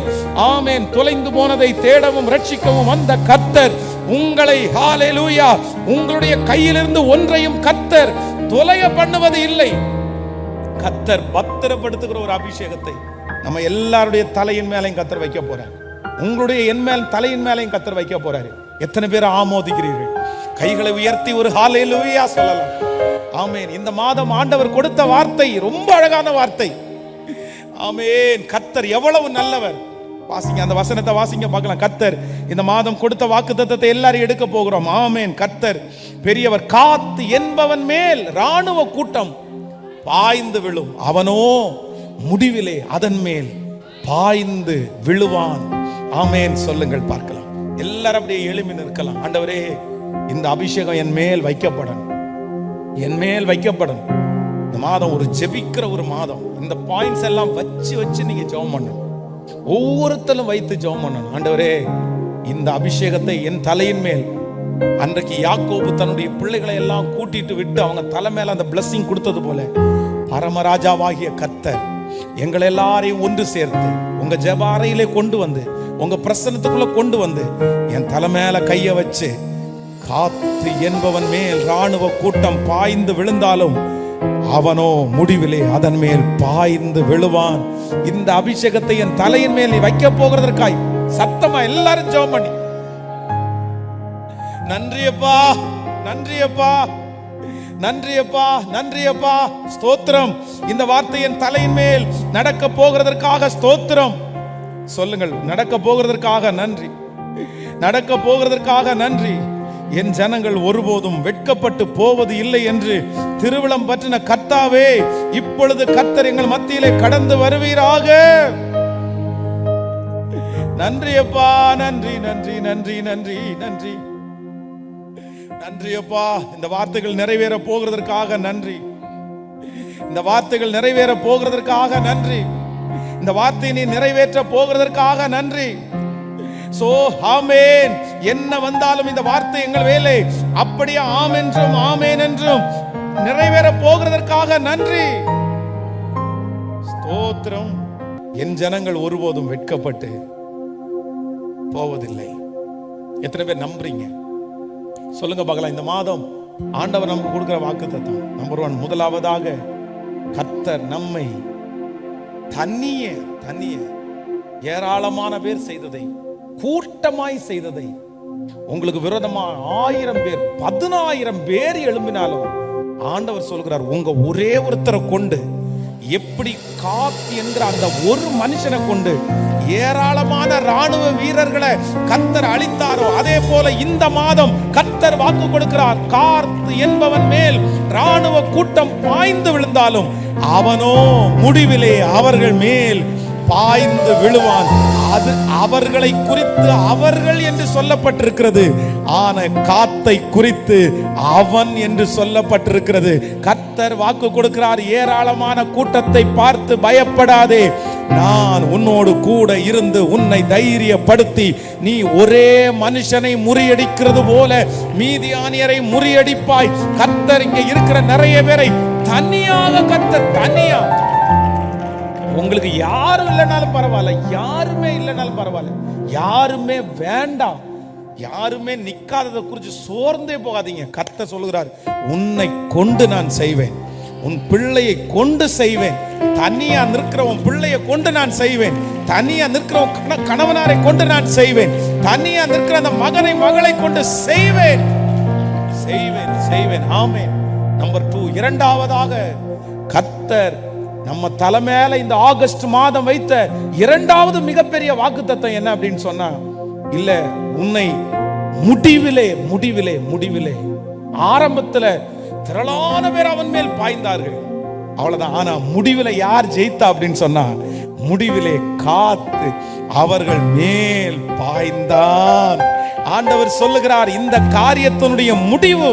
ஆமென். தொலைந்து போனதை தேடவும் ரட்சிக்கவும் வந்த கர்த்தர் உங்களை, ஹalleluya, உங்களுடைய கையிலிருந்து ஒன்றையும் கர்த்தர் தொலைய பண்ணுவது இல்லை. கர்த்தர் பத்திரப்படுத்துகிற ஒரு அபிஷேகத்தை நம்ம எல்லாருடைய தலையின் மேலையும் கர்த்தர் வைக்க போறார். உங்களுடைய தலையின் மேலையும் கர்த்தர் வைக்க போறாரு. எத்தனை பேர் ஆமோதிக்கிறீர்கள்? கைகளை உயர்த்தி ஒரு ஹalleluya சொல்லலாம். ஆமென். இந்த மாதம் ஆண்டவர் கொடுத்த வார்த்தை ரொம்ப அழகான வார்த்தை. ஆமென். கர்த்தர் எவ்வளவு நல்லவர். வாசிங்க, அந்த வசனத்தை வாசிங்க பார்க்கலாம். கர்த்தர் இந்த மாதம் கொடுத்த வாக்குத்தத்தத்தை எல்லாரும் எடுக்க போகிறோம். ஆமென். கர்த்தர் பெரியவர். காத்து என்பவன் மேல் ராணுவ கூட்டம் பாய்ந்து விழும், அவனோ முடிவிலே அதன் மேல் பாய்ந்து விழுவான். ஆமென். சொல்லுங்கள் பார்க்கலாம். எல்லாரும் அப்படியே எழும்பி நிற்கலாம். ஆண்டவரே, இந்த அபிஷேகம் என் மேல் வைக்கப்படணும். என் மேல் வைக்கப்படணும். இந்த மாதம் ஒரு ஜெபிக்கிற ஒரு மாதம். இந்த பாயிண்ட்ஸ் எல்லாம் வச்சு வச்சு நீங்க ஜெபம் பண்ணணும். ஒவ்வொருத்தரும் வைத்து ஜெபம் பண்ணணும். ஆண்டவரே, இந்த அபிஷேகத்தை என் தலையின் மேல், அன்றைக்கு யாக்கோபு தன்னுடைய பிள்ளைகளை எல்லாம் கூட்டிட்டு விட்டு அவங்க தலை மேல அந்த பிளஸிங் கொடுத்தது போல, பரமராஜாவாகிய கர்த்தர் எங்களை எல்லாரையும் ஒன்று சேர்த்து உங்க ஜெப அறையிலே கொண்டு வந்து, உங்க பிரசன்னத்துக்குள்ள கொண்டு வந்து, என் தலை மேல கைய வச்சு, காத்து என்பவன் மேல் ராணுவ கூட்டம் பாய்ந்து விழுந்தாலும் அவனோ முடிவிலே அதன் மேல் பாய்ந்து விழுவான். இந்த அபிஷேகத்தை என் தலையின் மேல் நீ வைக்க போகிறதற்காய் சத்தமா எல்லாரும் ஜெபம் பண்ணி, நன்றியப்பா, நன்றியப்பா, நன்றியப்பா, நன்றியப்பா, ஸ்தோத்திரம். இந்த வார்த்தை என் தலையின் மேல் நடக்க போகிறதற்காக ஸ்தோத்திரம் சொல்லுங்கள். நடக்க போகிறதற்காக நன்றி, நடக்க போகிறதற்காக நன்றி. என் ஜனங்கள் ஒருபோதும் வெட்கப்பட்டு போவது இல்லை என்று திருவிழம் பற்றின கர்த்தாவே, இப்பொழுது கர்த்தர் எங்கள் மத்தியிலே கடந்து வருவீராக. நன்றியப்பா, நன்றி, நன்றி, நன்றி, நன்றி, நன்றி, நன்றியப்பா. இந்த வார்த்தைகள் நிறைவேற போகிறதற்காக நன்றி. இந்த வார்த்தைகள் நிறைவேற போகிறதற்காக நன்றி. இந்த வார்த்தையை நீ நிறைவேற்ற போகிறதற்காக நன்றி. சோ ஆமென். என்ன வந்தாலும் இந்த வார்த்தை எங்கள் வேலை அப்படியே ஆம் என்றும் ஆமென் என்றும் நிறைவேற போகிறதற்காக நன்றி, ஸ்தோத்திரம். என் ஜனங்கள் ஒருபோதும் வெட்கப்பட்டு போவதில்லை. எத்தனை பேர் நம்புறீங்க சொல்லுங்க பார்க்கலாம். இந்த மாதம் ஆண்டவர் நமக்கு கொடுக்கிற வாக்குத்தத்தம் நம்பர் 1, முதலாவதாக கர்த்தர் நம்மை தனிய ஏராளமான பேர் செய்ததை, கூட்டமாய் செய்ததை, உங்களுக்கு விரோதமா 1000 பேர் 10000 பேர் எழும்பினாலும் ஆண்டவர் சொல்கிறார், உங்க ஒரே ஒருத்தரை கொண்டு, எப்படி காத் என்கிற அந்த ஒரு மனுஷனை கொண்டு ஏராளமான ராணுவ வீரர்களை கர்த்தர் அளித்தாரோ, அதே போல இந்த மாதம் கர்த்தர் வாக்கு கொடுக்கிறார், காத் என்பவன் மேல் ராணுவ கூட்டம் பாய்ந்து விழுந்தாலும் அவனோ முடிவிலே அவர்கள் மேல் பாய்ந்து விழுவான். அது அவர்களை குறித்து அவர்கள் என்று சொல்லப்பட்டிருக்கிறது, ஆன காத்தை குறித்து அவன் என்று சொல்லப்பட்டிருக்கிறது. கர்த்தர் வாக்கு கொடுக்கிறார், ஏராளமான கூட்டத்தை பார்த்து பயப்படாதே, நான் உன்னோடு கூட இருந்து உன்னை தைரியப்படுத்தி, நீ ஒரே மனுஷனை முறியடிக்கிறது போல மீதியானியரை முறியடிப்பாய். கர்த்தர் இங்க இருக்கிற நிறைய பேரை தனியாக, கர்த்தர் தனியா, உங்களுக்கு யாரும் இல்லைனாலும் பரவாயில்ல, யாருமே இல்லைனாலும் பரவாயில்ல, யாருமே வேண்டாம், யாருமே நிக்காததை குறித்து சோர்ந்தே போகாதீங்க. கர்த்தர் சொல்கிறார், உன்னை கொண்டு நான் செய்வேன், உன் பிள்ளையை கொண்டு செய்வேன், தனியா நிற்கிற உன் பிள்ளையை கொண்டு நான் செய்வேன், தனியா நிற்கிற உன் கணவனாரை கொண்டு நான் செய்வேன், தனியா நிற்கிற அந்த மகனை மகளை கொண்டு செய்வேன், செய்வேன், செய்வேன். ஆமென். நம்பர் 2, இரண்டாவதாக கர்த்தர் நம்ம தலை மேல இந்த ஆகஸ்ட் மாதம் வைத்த இரண்டாவது மிகப்பெரிய வாக்குத்தத்தம் என்ன அப்படின்னு சொன்னா, இல்ல உன்னை முடிவிலே முடிவிலே முடிவிலே, ஆரம்பத்துல திரளான பேர் அவன் மேல் பாய்ந்தார்கள், அவ்வளவுதான். ஆனா முடிவிலே யார் ஜெயித்தா அப்படின்னு சொன்னா, முடிவிலே காத்து அவர்கள் மேல் பாய்ந்தான். ஆண்டவர் சொல்லுகிறார், இந்த காரியத்தினுடைய முடிவு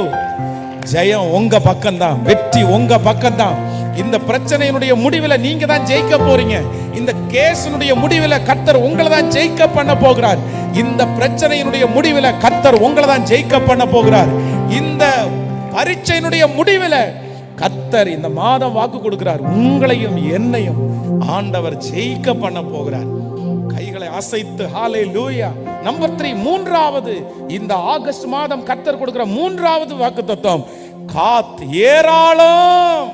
ஜெயம் உங்க பக்கம்தான், வெற்றி உங்க பக்கம்தான். இந்த பிரச்சனையினுடைய முடிவில் நீங்க தான் ஜெயிக்க போறீங்க. இந்த கேஸினுடைய முடிவில் கர்த்தர் உங்களை தான் ஜெயிக்க பண்ண போகிறார். இந்த பிரச்சனையினுடைய முடிவில் கர்த்தர் உங்களை தான் ஜெயிக்க பண்ண போகிறார். இந்த பரீட்சையினுடைய முடிவில் கர்த்தர் இந்த மாதம் வாக்கு கொடுக்கிறார், உங்களையும் என்னையும் ஆண்டவர் ஜெயிக்க பண்ண போகிறார். கைகளை அசைத்து ஹalleluya. நம்பர் 3, மூன்றாவது, இந்த ஆகஸ்ட் மாதம் கர்த்தர் கொடுக்கிற மூன்றாவது வாக்குத்தத்தம், காத் ஏராளம்,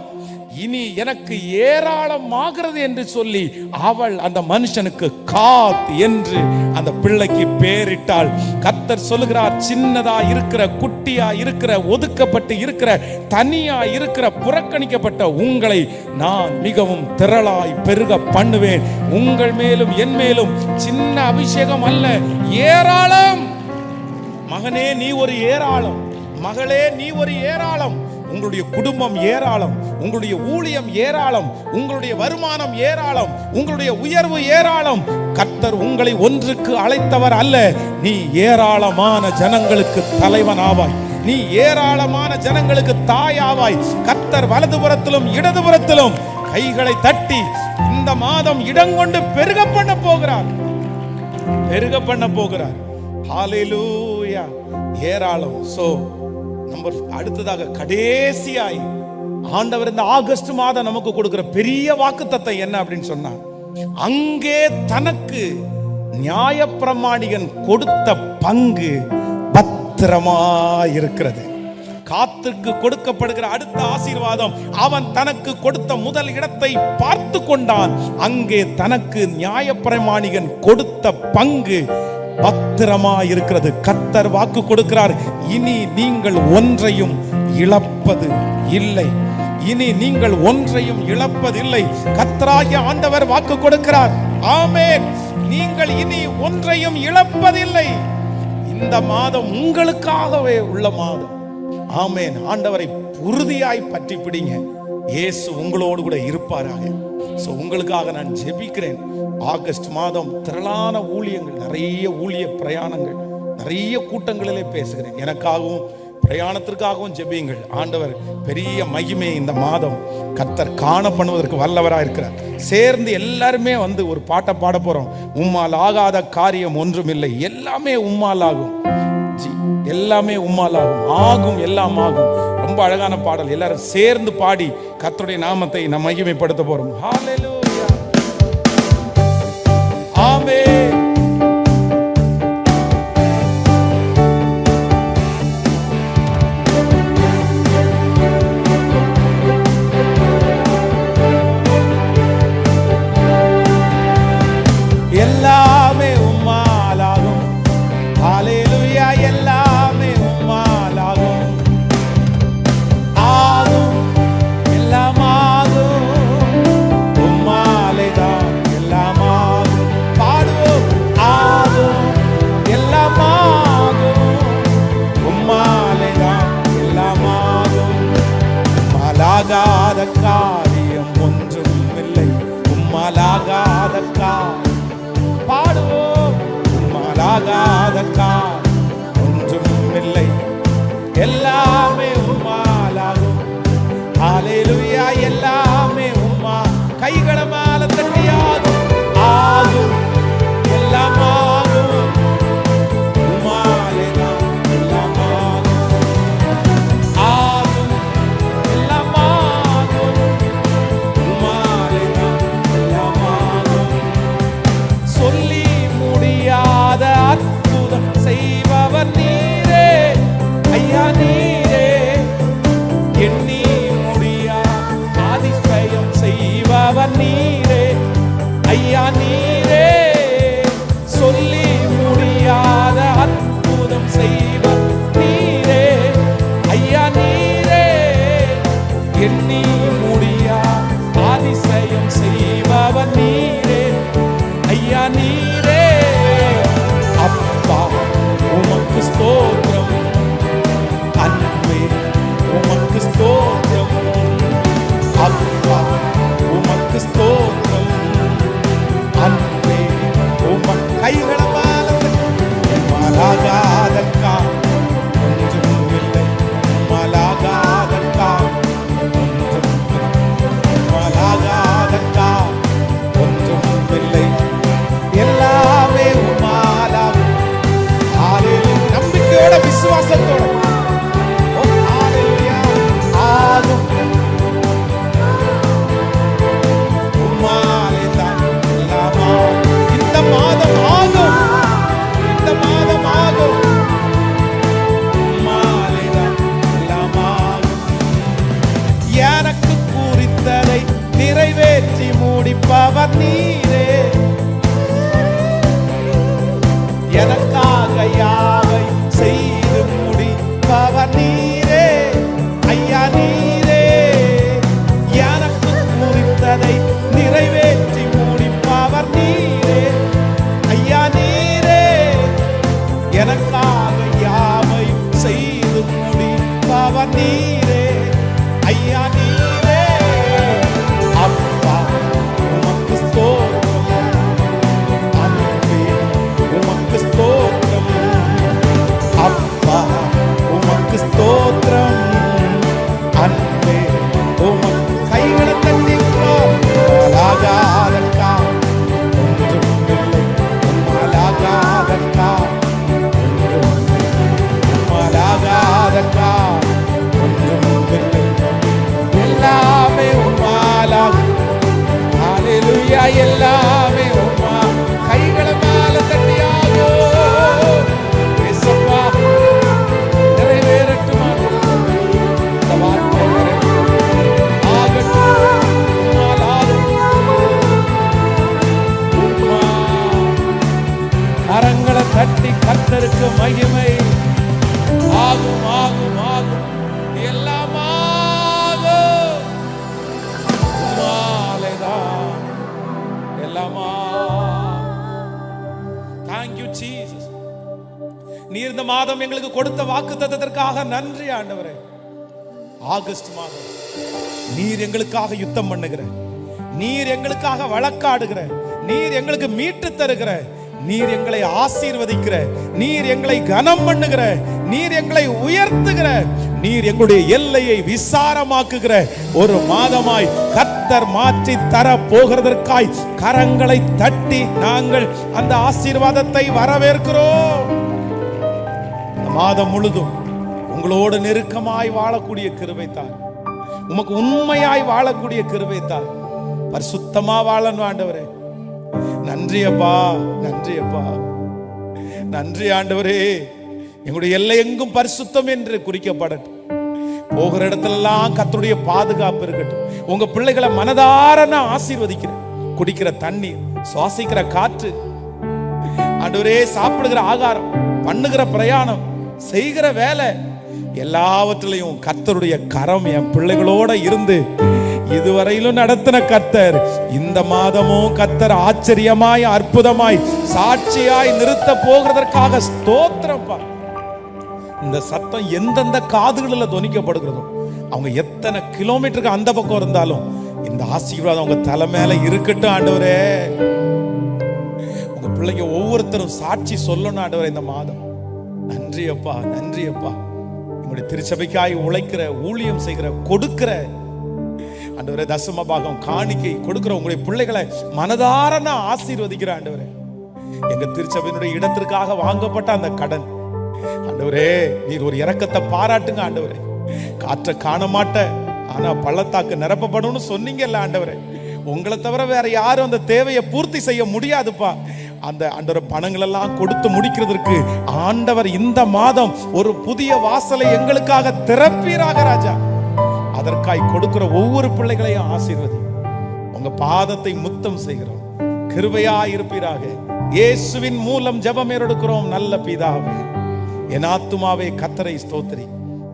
இனி எனக்கு ஏராளமாகிறது என்று சொல்லி அவள் அந்த மனுஷனுக்கு காத் என்று அந்த பிள்ளைக்கு பெயரிட்டாள். கர்த்தர் சொல்லுகிறார், சின்னதா இருக்கிற, குட்டியா இருக்கிற, ஒதுக்கப்பட்டு இருக்கிற, தனியா இருக்கிற, புறக்கணிக்கப்பட்ட உங்களை நான் மிகவும் திரளாய் பெருக பண்ணுவேன். உங்கள் மேலும் என் மேலும் சின்ன அபிஷேகம் அல்ல, ஏராளம். மகனே நீ ஒரு ஏராளம், மகளே நீ ஒரு ஏராளம். உங்களுடைய குடும்பம் ஏராளம், உங்களுடைய ஊழியம் ஏராளம், உங்களுடைய வருமானம் ஏராளம், உங்களுடைய உயர்வு ஏராளம். கர்த்தர் உங்களை ஒன்றுக்கு அழைத்தவர் அல்ல, நீ ஏராளமான ஜனங்களுக்கு தலைவன் ஆவாய், நீ ஏராளமான ஜனங்களுக்கு தாயாவாய். கர்த்தர் வலதுபுறத்திலும் இடதுபுறத்திலும் கைகளை தட்டி இந்த மாதம் இடங்கொண்டு பெருக பண்ண போகிறார், பெருக பண்ண போகிறார். ஹalleluya. ஏராளம். சோ நம்பர் அடுத்ததாக கடைசியாய் ஆண்டவர் இந்த ஆகஸ்ட் மாதம் நமக்கு கொடுக்கிற பெரிய வாக்குத்தத்தம் என்ன அப்படின்னு சொன்னா, அங்கே தனக்கு நியாயப்பிரமாணிகன் கொடுத்த பங்கு பத்திரமா இருக்கிறது. காத்துக்கு கொடுக்கப்படுகிற அடுத்த ஆசீர்வாதம், அவன் தனக்கு கொடுத்த முதல் இடத்தை பார்த்து கொண்டான். அங்கே தனக்கு நியாயப்பிரமாணிகன் கொடுத்த பங்கு பத்திரமா இருக்கிறது. கர்த்தர் வாக்கு கொடுக்கிறார், இனி நீங்கள் ஒன்றையும் இழப்பது இல்லை. இனி நீங்கள் ஒன்றையும் இழப்பதில்லை. கர்த்தராகிய ஆண்டவர் வாக்கு கொடுக்கிறார். ஆமென். நீங்கள் இனி ஒன்றையும் இழப்பதில்லை. இந்த மாதம் உங்களுக்காகவே உள்ள மாதம். ஆமென். ஆண்டவரை உறுதியாய் பற்றி பிடிங்க. இயேசு உங்களோடு கூட இருப்பாராக. சோ உங்களுக்காக நான் ஜெபிக்கிறேன். ஆகஸ்ட் மாதம் திரளான ஊழியங்கள், நிறைய ஊழிய பிரயாணங்கள், நிறைய கூட்டங்களிலே பேசுகிறேன். எனக்காகவும் பிரயாணத்திற்காகவும் ஜெபியுங்கள். ஆண்டவர் பெரிய மகிமை இந்த மாதம் கர்த்தர் காண பண்ணுவதற்கு வல்லவராக இருக்கிறார். சேர்ந்து எல்லாருமே வந்து ஒரு பாட்டை பாட போறோம். உம்மால் ஆகாத காரியம் ஒன்றுமில்லை, எல்லாமே உம்மால் ஆகும். எல்லாமே உம்மால் ஆகும், ஆகும், எல்லாம் ஆகும். ரொம்ப அழகான பாடல். எல்லாரும் சேர்ந்து பாடி கர்த்தருடைய நாமத்தை நாம் மகிமைப்படுத்த போறோம். ஹalleluya. ஆமென். எல்லாமே உம்மாலாகும். ஹalleluya. எல்லாமே உம்மாலாகும். ஆகும், எல்லாம் ஆகும். உம்மாலேதான் எல்லாம் ஆகும். பாடுவோம். ஆகும், எல்லாம் ஆகும். உம்மாலேதான் எல்லாம் ஆகும். உம்மாலாகாத காரியம் ஒன்றும் இல்லை. உம்மாலாகாத காரியம். பாடுவோம். உம்மாலாகாத காரியம் ஒன்றும் இல்லை. எல்லாமே உம்மாலாகும். ஹalleluya. எல்லாமே உம்மா. கைகளை மேல தட்டி ஆகும், ஆகும், எல்லாம் ஆகும். உம்மாலேதான் எல்லாம் ஆகும். ஆகும், எல்லாம் ஆகும். உம்மாலேதான் எல்லாம் ஆகும். சொல்லி முடியாத அற்புதம் செய்பவர் நீரே ஐயா, நீரே. எண்ணி முடியா அதிசயம் செய்பவர் நீரே ஐயா, நீரே. சொல்லி முடியாத அற்புதம் செய்பவர் நீரே ஐயா, நீரே. எண்ணி முடியா அதிசயம் செய்பவர் நீரே ஐயா, நீரே. அப்பா உமக்கு ஸ்தோத்திரம், அன்பே உமக்கு ஸ்தோத்திரம். அப்பா உமக்கு ஸ்தோத்திரம், அன்பே உமக்கு. கைகளை உம்மாலாகாத காரியம் ஒன்றும் இல்லை. உம்மாலாகாத காரியம் ஒன்றும் இல்லை. உம்மாலாகாத காரியம் ஒன்றும் இல்லை. எல்லாமே உம்மாலாகும். ஹalleluya. நம்பிக்கையோட விசுவாசத்தோட ஆகும். உம்மாலேதான் எல்லாம் ஆகும். இந்த மாதம் ஆகும், இந்த மாதம் ஆகும். உம்மாலேதான் எல்லாம் ஆகும். எனக்கு குறித்ததை நிறைவேற்றி முடிப்பவர் நீரே. எனக்காக யாவை செய்து முடிப்பவர் நீரே ஐயா, நீரே. எனக்கு குறித்ததை நிறைவேற்றி முடிப்பவர் நீரே ஐயா, நீரே. எனக்காக யாவை செய்து முடிப்பவர் நீரே ஐயா, நீரே. அப்பா உமக்கு ஸ்தோத்திரம், எல்லாமே உம்மா. கைகளை மேல தட்டியாகோ ஏசப்பா நிறைவேறட்டும். இந்த வார்த்தை ஆகட்டும். கரங்களை தட்டி கர்த்தருக்கு மகிமை. ஆகும் ஆகும் ஆகும் எல்லாம் ஆகும். உம்மாலேதான் எல்லாமா. Thank you Jesus. நீர் இந்த மாதம் எங்களுக்கு கொடுத்த வாக்குத்தத்தத்திற்காக நன்றி ஆண்டவரே. ஆகஸ்ட் மாதம் நீர் எங்களுக்காக யுத்தம் பண்ணுகிற, நீர் எங்களுக்காக வழக்காடுகிற, நீர் எங்களுக்கு மீட்டு தருகிற, நீர் எங்களை ஆசீர்வதிக்கிற, நீர் எங்களை கனம் பண்ணுகிற, நீர் எங்களை உயர்த்துகிற, நீர் எங்களுடைய எல்லையை விசாரமாக்குகிற ஒரு மாதமாய் கர்த்தர் மாற்றி தர போகிறதற்காய் கரங்களை தட்டி நாங்கள் அந்த ஆசீர்வாதத்தை வரவேற்கிறோம். இந்த மாதம் முழுதும் உங்களோடு நெருக்கமாய் வாழக்கூடிய கிருபை தார். உமக்கு உண்மையாய் வாழக்கூடிய கிருபை தார். பரிசுத்தமா வாழணும் ஆண்டவரே. நன்றி அப்பா, நன்றி அப்பா, நன்றி ஆண்டவரே. எங்களுடைய எல்லை எங்கும் பரிசுத்தம் என்று குறிக்கப்படட்டும். போகிற இடத்துலலாம் கர்த்தருடைய பாதுகாப்பு இருக்கட்டும். உங்க பிள்ளைகளை மனதார நான் ஆசீர்வதிக்கிறேன். குடிக்கிற தண்ணீர், சுவாசிக்கிற காற்று ஆண்டவரே, சாப்பிடுகிற ஆகாரம், பண்ணுகிற பிரயாணம், செய்கிற வேலை எல்லாவற்றிலையும் கர்த்தருடைய கரம் என் பிள்ளைகளோட இருந்து இதுவரையிலும் நடத்தின கர்த்தர் இந்த மாதமும் கர்த்தர் ஆச்சரியமாய் அற்புதமாய் சாட்சியாய் நிறுத்த போகிறதற்காக ஸ்தோத்திரப்பா. இந்த சத்தம் எந்தெந்த காதுகளில் துணிக்கப்படுகிறதோ அவங்க எத்தனை கிலோமீட்டருக்கு அந்த பக்கம் இருந்தாலும் இந்த ஆசீர்வாதம் அவங்க தலை மேல இருக்கட்டும் ஆண்டவரே. உங்க பிள்ளைங்க ஒவ்வொருத்தரும் சாட்சி சொல்லணும் ஆண்டவரே இந்த மாதம். நன்றி அப்பா, நன்றி அப்பா. உங்களுடைய திருச்சபைக்காய் உழைக்கிற, ஊழியம் செய்கிற, கொடுக்கிற ஆண்டவரே, தசம பாகம் காணிக்கை கொடுக்கிற உங்களுடைய பிள்ளைகளை மனதார நான் ஆசீர்வதிக்கிறேன் ஆண்டவரே. எங்க திருச்சபையினுடைய இடத்திற்காக வாங்கப்பட்ட அந்த கடன் ஆண்டவரே, நீர் ஒரு இரக்கத்தை பாராட்டுங்க ஆண்டவரே. காற்றை காண மாட்ட, ஆனா பள்ளத்தாக்கு நிரப்பப்படும்னு சொன்னீங்கல்ல ஆண்டவரே. உங்களை தவிர வேற யாரும் அந்த தேவையை பூர்த்தி செய்ய முடியாதுப்பா. அந்த ஆண்டவர் பணங்கள் எல்லாம் கொடுத்து முடிக்கிறதுக்கு ஆண்டவர் இந்த மாதம் ஒரு புதிய வாசலை எங்களுக்காக திறப்பீராக ராஜா. அதற்காய் கொடுக்கிற ஒவ்வொரு பிள்ளைகளையும் ஆசீர்வதி. உங்க பாதத்தை முத்தம் செய்கிறோம். கிருபையா இருப்பீராக. இயேசுவின் மூலம் ஜெபம் எடுக்கிறோம் நல்ல பிதாவே. என் ஆத்துமாவே கர்த்தரை ஸ்தோத்திரி,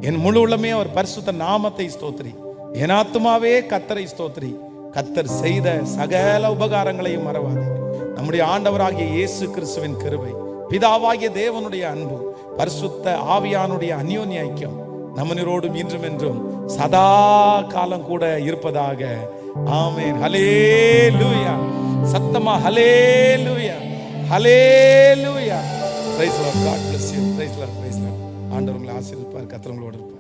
என் முழு உள்ளமே அவர் பரிசுத்த நாமத்தை ஸ்தோத்திரி. என் ஆத்துமாவே கர்த்தரை ஸ்தோத்திரி. கர்த்தர் செய்த சகல உபகாரங்களையும் மறவாதே. நம்முடைய ஆண்டவராகிய இயேசு கிறிஸ்துவின் கிருபை, பிதாவாகிய தேவனுடைய அன்பு, பரிசுத்த ஆவியானுடைய அந்யோன்ய ஐக்கியம் நம்மனோடும் இன்றும் என்றும் சதா காலம் கூட இருப்பதாக. ஆமென். ஹல்லேலூயா. சத்தமா hallelujah, hallelujah. Praise the Lord. God bless you. Praise the Lord, praise the Lord. ஆண்டவர் உங்களை ஆசீர்வதிப்பார். கர்த்தர் உங்களோடு இருப்பார்.